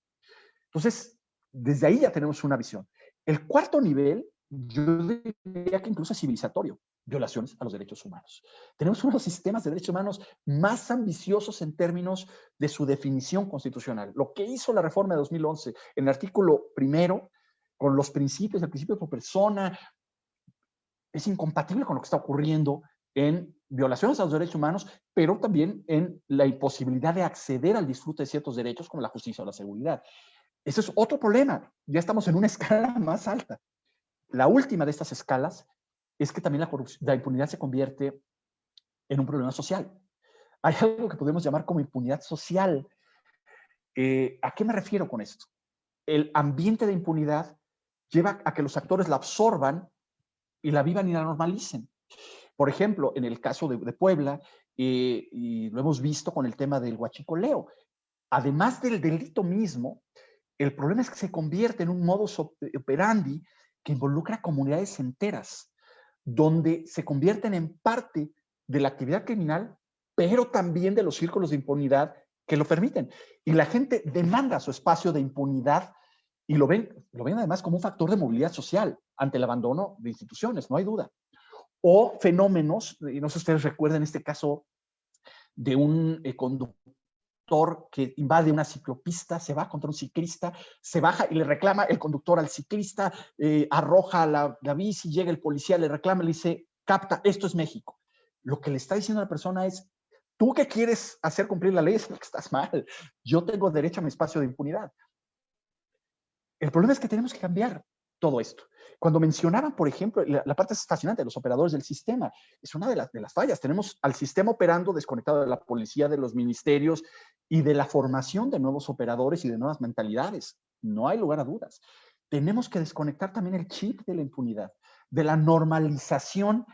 Entonces, desde ahí ya tenemos una visión. El cuarto nivel, yo diría que incluso es civilizatorio, violaciones a los derechos humanos. Tenemos uno de los sistemas de derechos humanos más ambiciosos en términos de su definición constitucional. Lo que hizo la reforma de 2011 en el artículo primero, con los principios, el principio de persona, es incompatible con lo que está ocurriendo en violaciones a los derechos humanos, pero también en la imposibilidad de acceder al disfrute de ciertos derechos como la justicia o la seguridad. Ese es otro problema. Ya estamos en una escala más alta. La última de estas escalas es que también la impunidad se convierte en un problema social. Hay algo que podemos llamar como impunidad social. ¿A qué me refiero con esto? El ambiente de impunidad lleva a que los actores la absorban y la vivan y la normalicen. Por ejemplo, en el caso de Puebla, y lo hemos visto con el tema del huachicoleo. Además del delito mismo, el problema es que se convierte en un modus operandi que involucra comunidades enteras, donde se convierten en parte de la actividad criminal, pero también de los círculos de impunidad que lo permiten. Y la gente demanda su espacio de impunidad y lo ven además como un factor de movilidad social ante el abandono de instituciones, no hay duda. O fenómenos, y no sé si ustedes recuerdan este caso de un conductor que invade una ciclopista, se va contra un ciclista, se baja y le reclama el conductor al ciclista, arroja la bici, llega el policía, le reclama, le dice, capta, esto es México. Lo que le está diciendo a la persona es, tú que quieres hacer cumplir la ley es porque estás mal. Yo tengo derecho a mi espacio de impunidad. El problema es que tenemos que cambiar todo esto. Cuando mencionaban, por ejemplo, la parte fascinante de los operadores del sistema, es una de las fallas. Tenemos al sistema operando desconectado de la policía, de los ministerios y de la formación de nuevos operadores y de nuevas mentalidades. No hay lugar a dudas. Tenemos que desconectar también el chip de la impunidad, de la normalización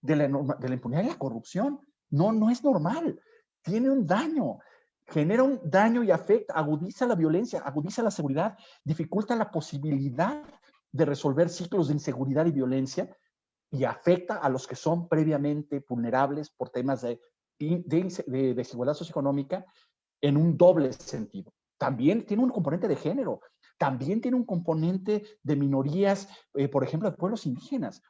de la impunidad y la corrupción. No es normal. Tiene un daño. Genera un daño y afecta, agudiza la violencia, agudiza la seguridad, dificulta la posibilidad de resolver ciclos de inseguridad y violencia y afecta a los que son previamente vulnerables por temas de desigualdad socioeconómica en un doble sentido. También tiene un componente de género, también tiene un componente de minorías, por ejemplo, de pueblos indígenas.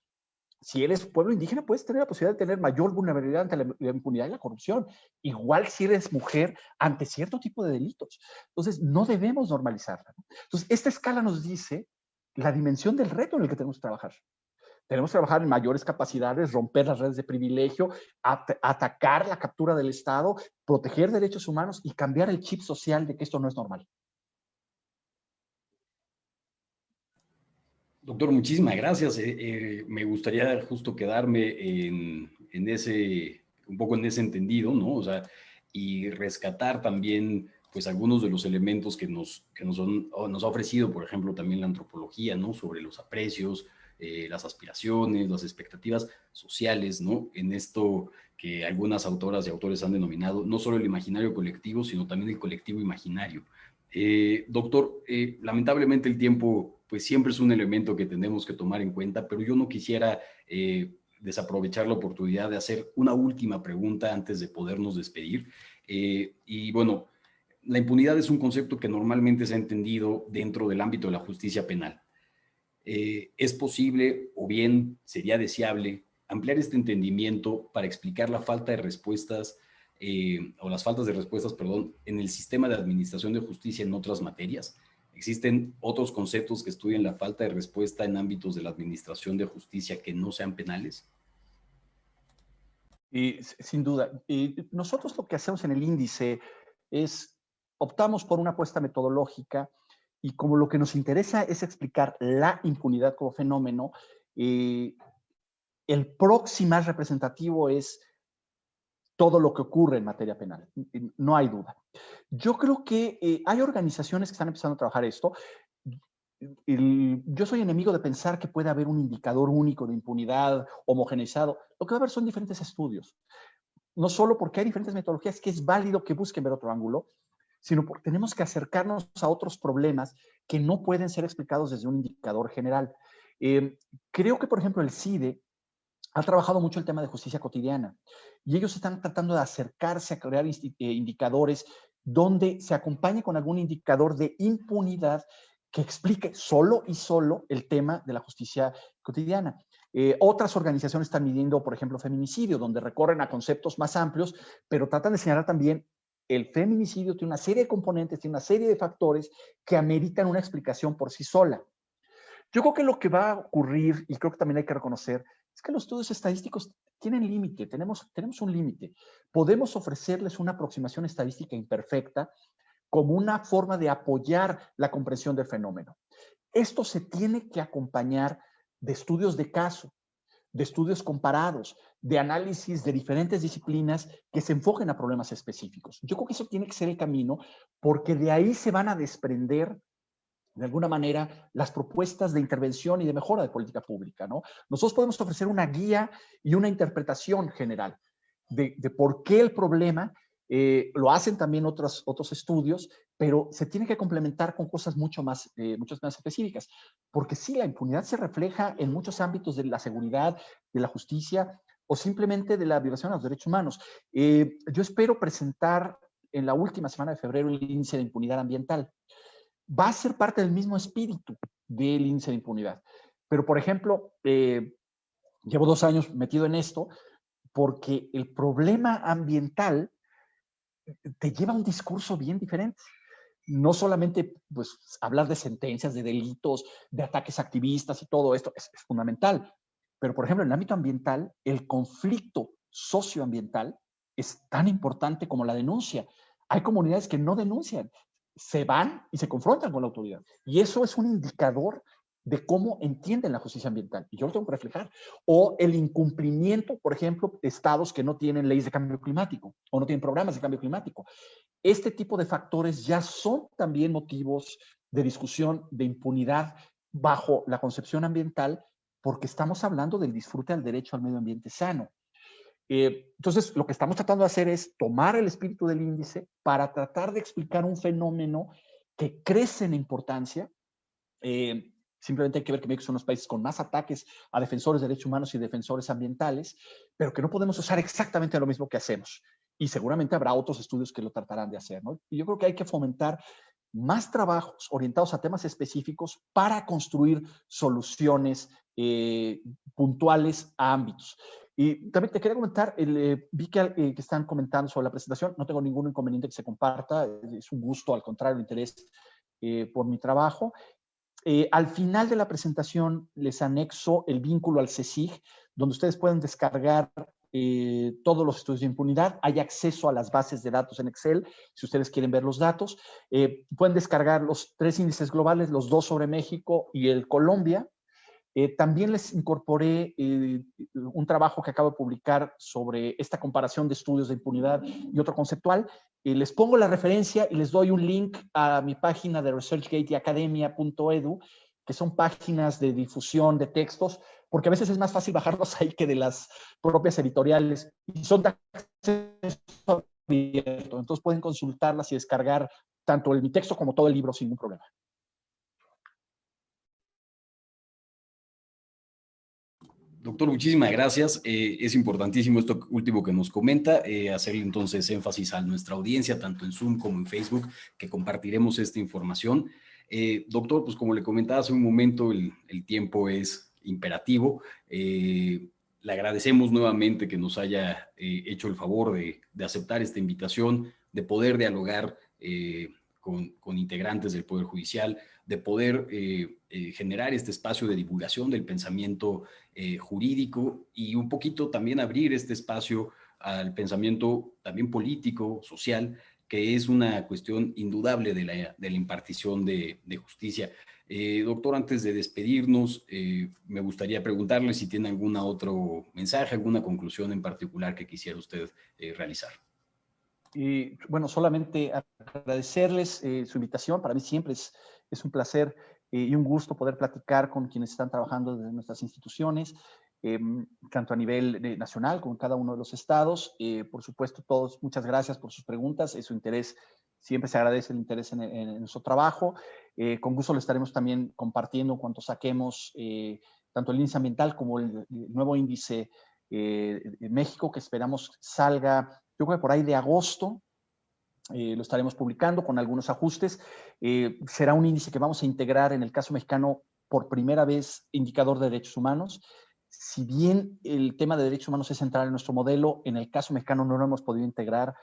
Si eres pueblo indígena, puedes tener la posibilidad de tener mayor vulnerabilidad ante la impunidad y la corrupción. Igual si eres mujer ante cierto tipo de delitos. Entonces, no debemos normalizarla. Entonces, esta escala nos dice la dimensión del reto en el que tenemos que trabajar. Tenemos que trabajar en mayores capacidades, romper las redes de privilegio, atacar la captura del Estado, proteger derechos humanos y cambiar el chip social de que esto no es normal. Doctor, muchísimas gracias. Me gustaría justo quedarme en ese, un poco en ese entendido, ¿no? O sea, y rescatar también, pues, algunos de los elementos que nos ha ofrecido, por ejemplo, también la antropología, ¿no? Sobre los aprecios, las aspiraciones, las expectativas sociales, ¿no? En esto que algunas autoras y autores han denominado no solo el imaginario colectivo, sino también el colectivo imaginario. Doctor, lamentablemente el tiempo pues siempre es un elemento que tenemos que tomar en cuenta, pero yo no quisiera desaprovechar la oportunidad de hacer una última pregunta antes de podernos despedir. Y bueno, la impunidad es un concepto que normalmente se ha entendido dentro del ámbito de la justicia penal. ¿Es posible o bien sería deseable ampliar este entendimiento para explicar la falta de respuestas o las faltas de respuestas, perdón, en el sistema de administración de justicia en otras materias? ¿Existen otros conceptos que estudien la falta de respuesta en ámbitos de la administración de justicia que no sean penales? Sin duda. Nosotros lo que hacemos en el índice es, optamos por una apuesta metodológica y como lo que nos interesa es explicar la impunidad como fenómeno, el proxy más representativo es todo lo que ocurre en materia penal. No hay duda. Yo creo que hay organizaciones que están empezando a trabajar esto. Yo soy enemigo de pensar que puede haber un indicador único de impunidad homogeneizado. Lo que va a haber son diferentes estudios. No solo porque hay diferentes metodologías, que es válido que busquen ver otro ángulo, sino porque tenemos que acercarnos a otros problemas que no pueden ser explicados desde un indicador general. Creo que, por ejemplo, el CIDE ha trabajado mucho el tema de justicia cotidiana y ellos están tratando de acercarse a crear indicadores donde se acompañe con algún indicador de impunidad que explique solo y solo el tema de la justicia cotidiana. Otras organizaciones están midiendo, por ejemplo, feminicidio, donde recorren a conceptos más amplios, pero tratan de señalar también el feminicidio tiene una serie de componentes, tiene una serie de factores que ameritan una explicación por sí sola. Yo creo que lo que va a ocurrir, y creo que también hay que reconocer, es que los estudios estadísticos tienen límite, tenemos un límite. Podemos ofrecerles una aproximación estadística imperfecta como una forma de apoyar la comprensión del fenómeno. Esto se tiene que acompañar de estudios de caso, de estudios comparados, de análisis de diferentes disciplinas que se enfoquen a problemas específicos. Yo creo que eso tiene que ser el camino porque de ahí se van a desprender de alguna manera, las propuestas de intervención y de mejora de política pública, ¿no? Nosotros podemos ofrecer una guía y una interpretación general de por qué el problema, lo hacen también otros estudios, pero se tiene que complementar con cosas mucho más específicas, porque sí, la impunidad se refleja en muchos ámbitos de la seguridad, de la justicia o simplemente de la violación a los derechos humanos. Yo espero presentar en la última semana de febrero el índice de impunidad ambiental. Va a ser parte del mismo espíritu del índice de impunidad. Pero, por ejemplo, llevo 2 años metido en esto porque el problema ambiental te lleva a un discurso bien diferente. No solamente pues, hablar de sentencias, de delitos, de ataques activistas y todo esto es fundamental. Pero, por ejemplo, en el ámbito ambiental, el conflicto socioambiental es tan importante como la denuncia. Hay comunidades que no denuncian, se van y se confrontan con la autoridad. Y eso es un indicador de cómo entienden la justicia ambiental. Y yo lo tengo que reflejar. O el incumplimiento, por ejemplo, de estados que no tienen leyes de cambio climático o no tienen programas de cambio climático. Este tipo de factores ya son también motivos de discusión, de impunidad bajo la concepción ambiental, porque estamos hablando del disfrute al derecho al medio ambiente sano. Entonces, lo que estamos tratando de hacer es tomar el espíritu del índice para tratar de explicar un fenómeno que crece en importancia. Simplemente hay que ver que México es uno de los países con más ataques a defensores de derechos humanos y defensores ambientales, pero que no podemos usar exactamente lo mismo que hacemos. Y seguramente habrá otros estudios que lo tratarán de hacer, ¿no? Y yo creo que hay que fomentar más trabajos orientados a temas específicos para construir soluciones puntuales a ámbitos. Y también te quería comentar, vi que están comentando sobre la presentación, no tengo ningún inconveniente que se comparta, es un gusto, al contrario, el interés por mi trabajo. Al final de la presentación les anexo el vínculo al CSIG, donde ustedes pueden descargar todos los estudios de impunidad. Hay acceso a las bases de datos en Excel, si ustedes quieren ver los datos. Pueden descargar los 3 índices globales, los 2 sobre México y el Colombia. También les incorporé un trabajo que acabo de publicar sobre esta comparación de estudios de impunidad y otro conceptual. Les pongo la referencia y les doy un link a mi página de ResearchGate y academia.edu, que son páginas de difusión de textos, porque a veces es más fácil bajarlos ahí que de las propias editoriales. Y son de acceso abierto, entonces pueden consultarlas y descargar tanto mi texto como todo el libro sin ningún problema. Doctor, muchísimas gracias. Es importantísimo esto último que nos comenta, hacerle entonces énfasis a nuestra audiencia, tanto en Zoom como en Facebook, que compartiremos esta información. Doctor, pues como le comentaba hace un momento, el tiempo es imperativo. Le agradecemos nuevamente que nos haya hecho el favor de aceptar esta invitación, de poder dialogar con integrantes del Poder Judicial, de poder generar este espacio de divulgación del pensamiento jurídico y un poquito también abrir este espacio al pensamiento también político, social, que es una cuestión indudable de la impartición de justicia. Doctor, antes de despedirnos, me gustaría preguntarle si tiene algún otro mensaje, alguna conclusión en particular que quisiera usted realizar. Y bueno, solamente agradecerles su invitación. Para mí siempre es un placer y un gusto poder platicar con quienes están trabajando desde nuestras instituciones, tanto a nivel nacional como en cada uno de los estados. Por supuesto, todos, muchas gracias por sus preguntas y su interés. Siempre se agradece el interés en nuestro trabajo. Con gusto lo estaremos también compartiendo cuando saquemos tanto el índice ambiental como el nuevo índice de México, que esperamos salga, yo creo que por ahí de agosto. Lo estaremos publicando con algunos ajustes. Será un índice que vamos a integrar en el caso mexicano por primera vez indicador de derechos humanos. Si bien el tema de derechos humanos es central en nuestro modelo, en el caso mexicano no lo hemos podido integrar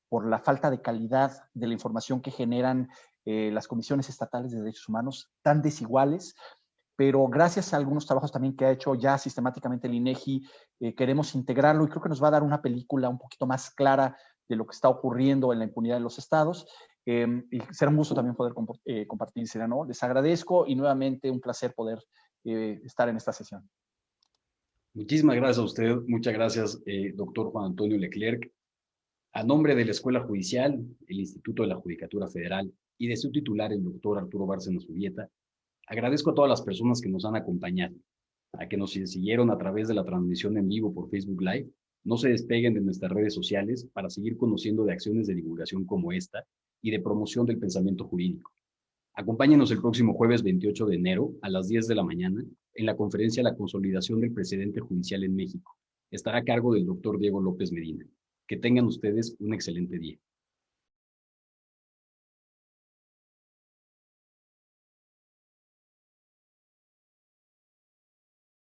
por la falta de calidad de la información que generan las comisiones estatales de derechos humanos tan desiguales. Pero gracias a algunos trabajos también que ha hecho ya sistemáticamente el INEGI, queremos integrarlo y creo que nos va a dar una película un poquito más clara de lo que está ocurriendo en la impunidad de los estados. Y será un gusto también poder compartírsela, ¿no? Les agradezco y nuevamente un placer poder estar en esta sesión. Muchísimas gracias a usted. Muchas gracias, doctor Juan Antonio Leclerc. A nombre de la Escuela Judicial, el Instituto de la Judicatura Federal y de su titular, el doctor Arturo Bárcena Zurrieta, agradezco a todas las personas que nos han acompañado, a que nos siguieron a través de la transmisión en vivo por Facebook Live. No se despeguen de nuestras redes sociales para seguir conociendo de acciones de divulgación como esta y de promoción del pensamiento jurídico. Acompáñenos el próximo jueves 28 de enero a las 10 de la mañana en la conferencia La Consolidación del Precedente Judicial en México. Estará a cargo del doctor Diego López Medina. Que tengan ustedes un excelente día.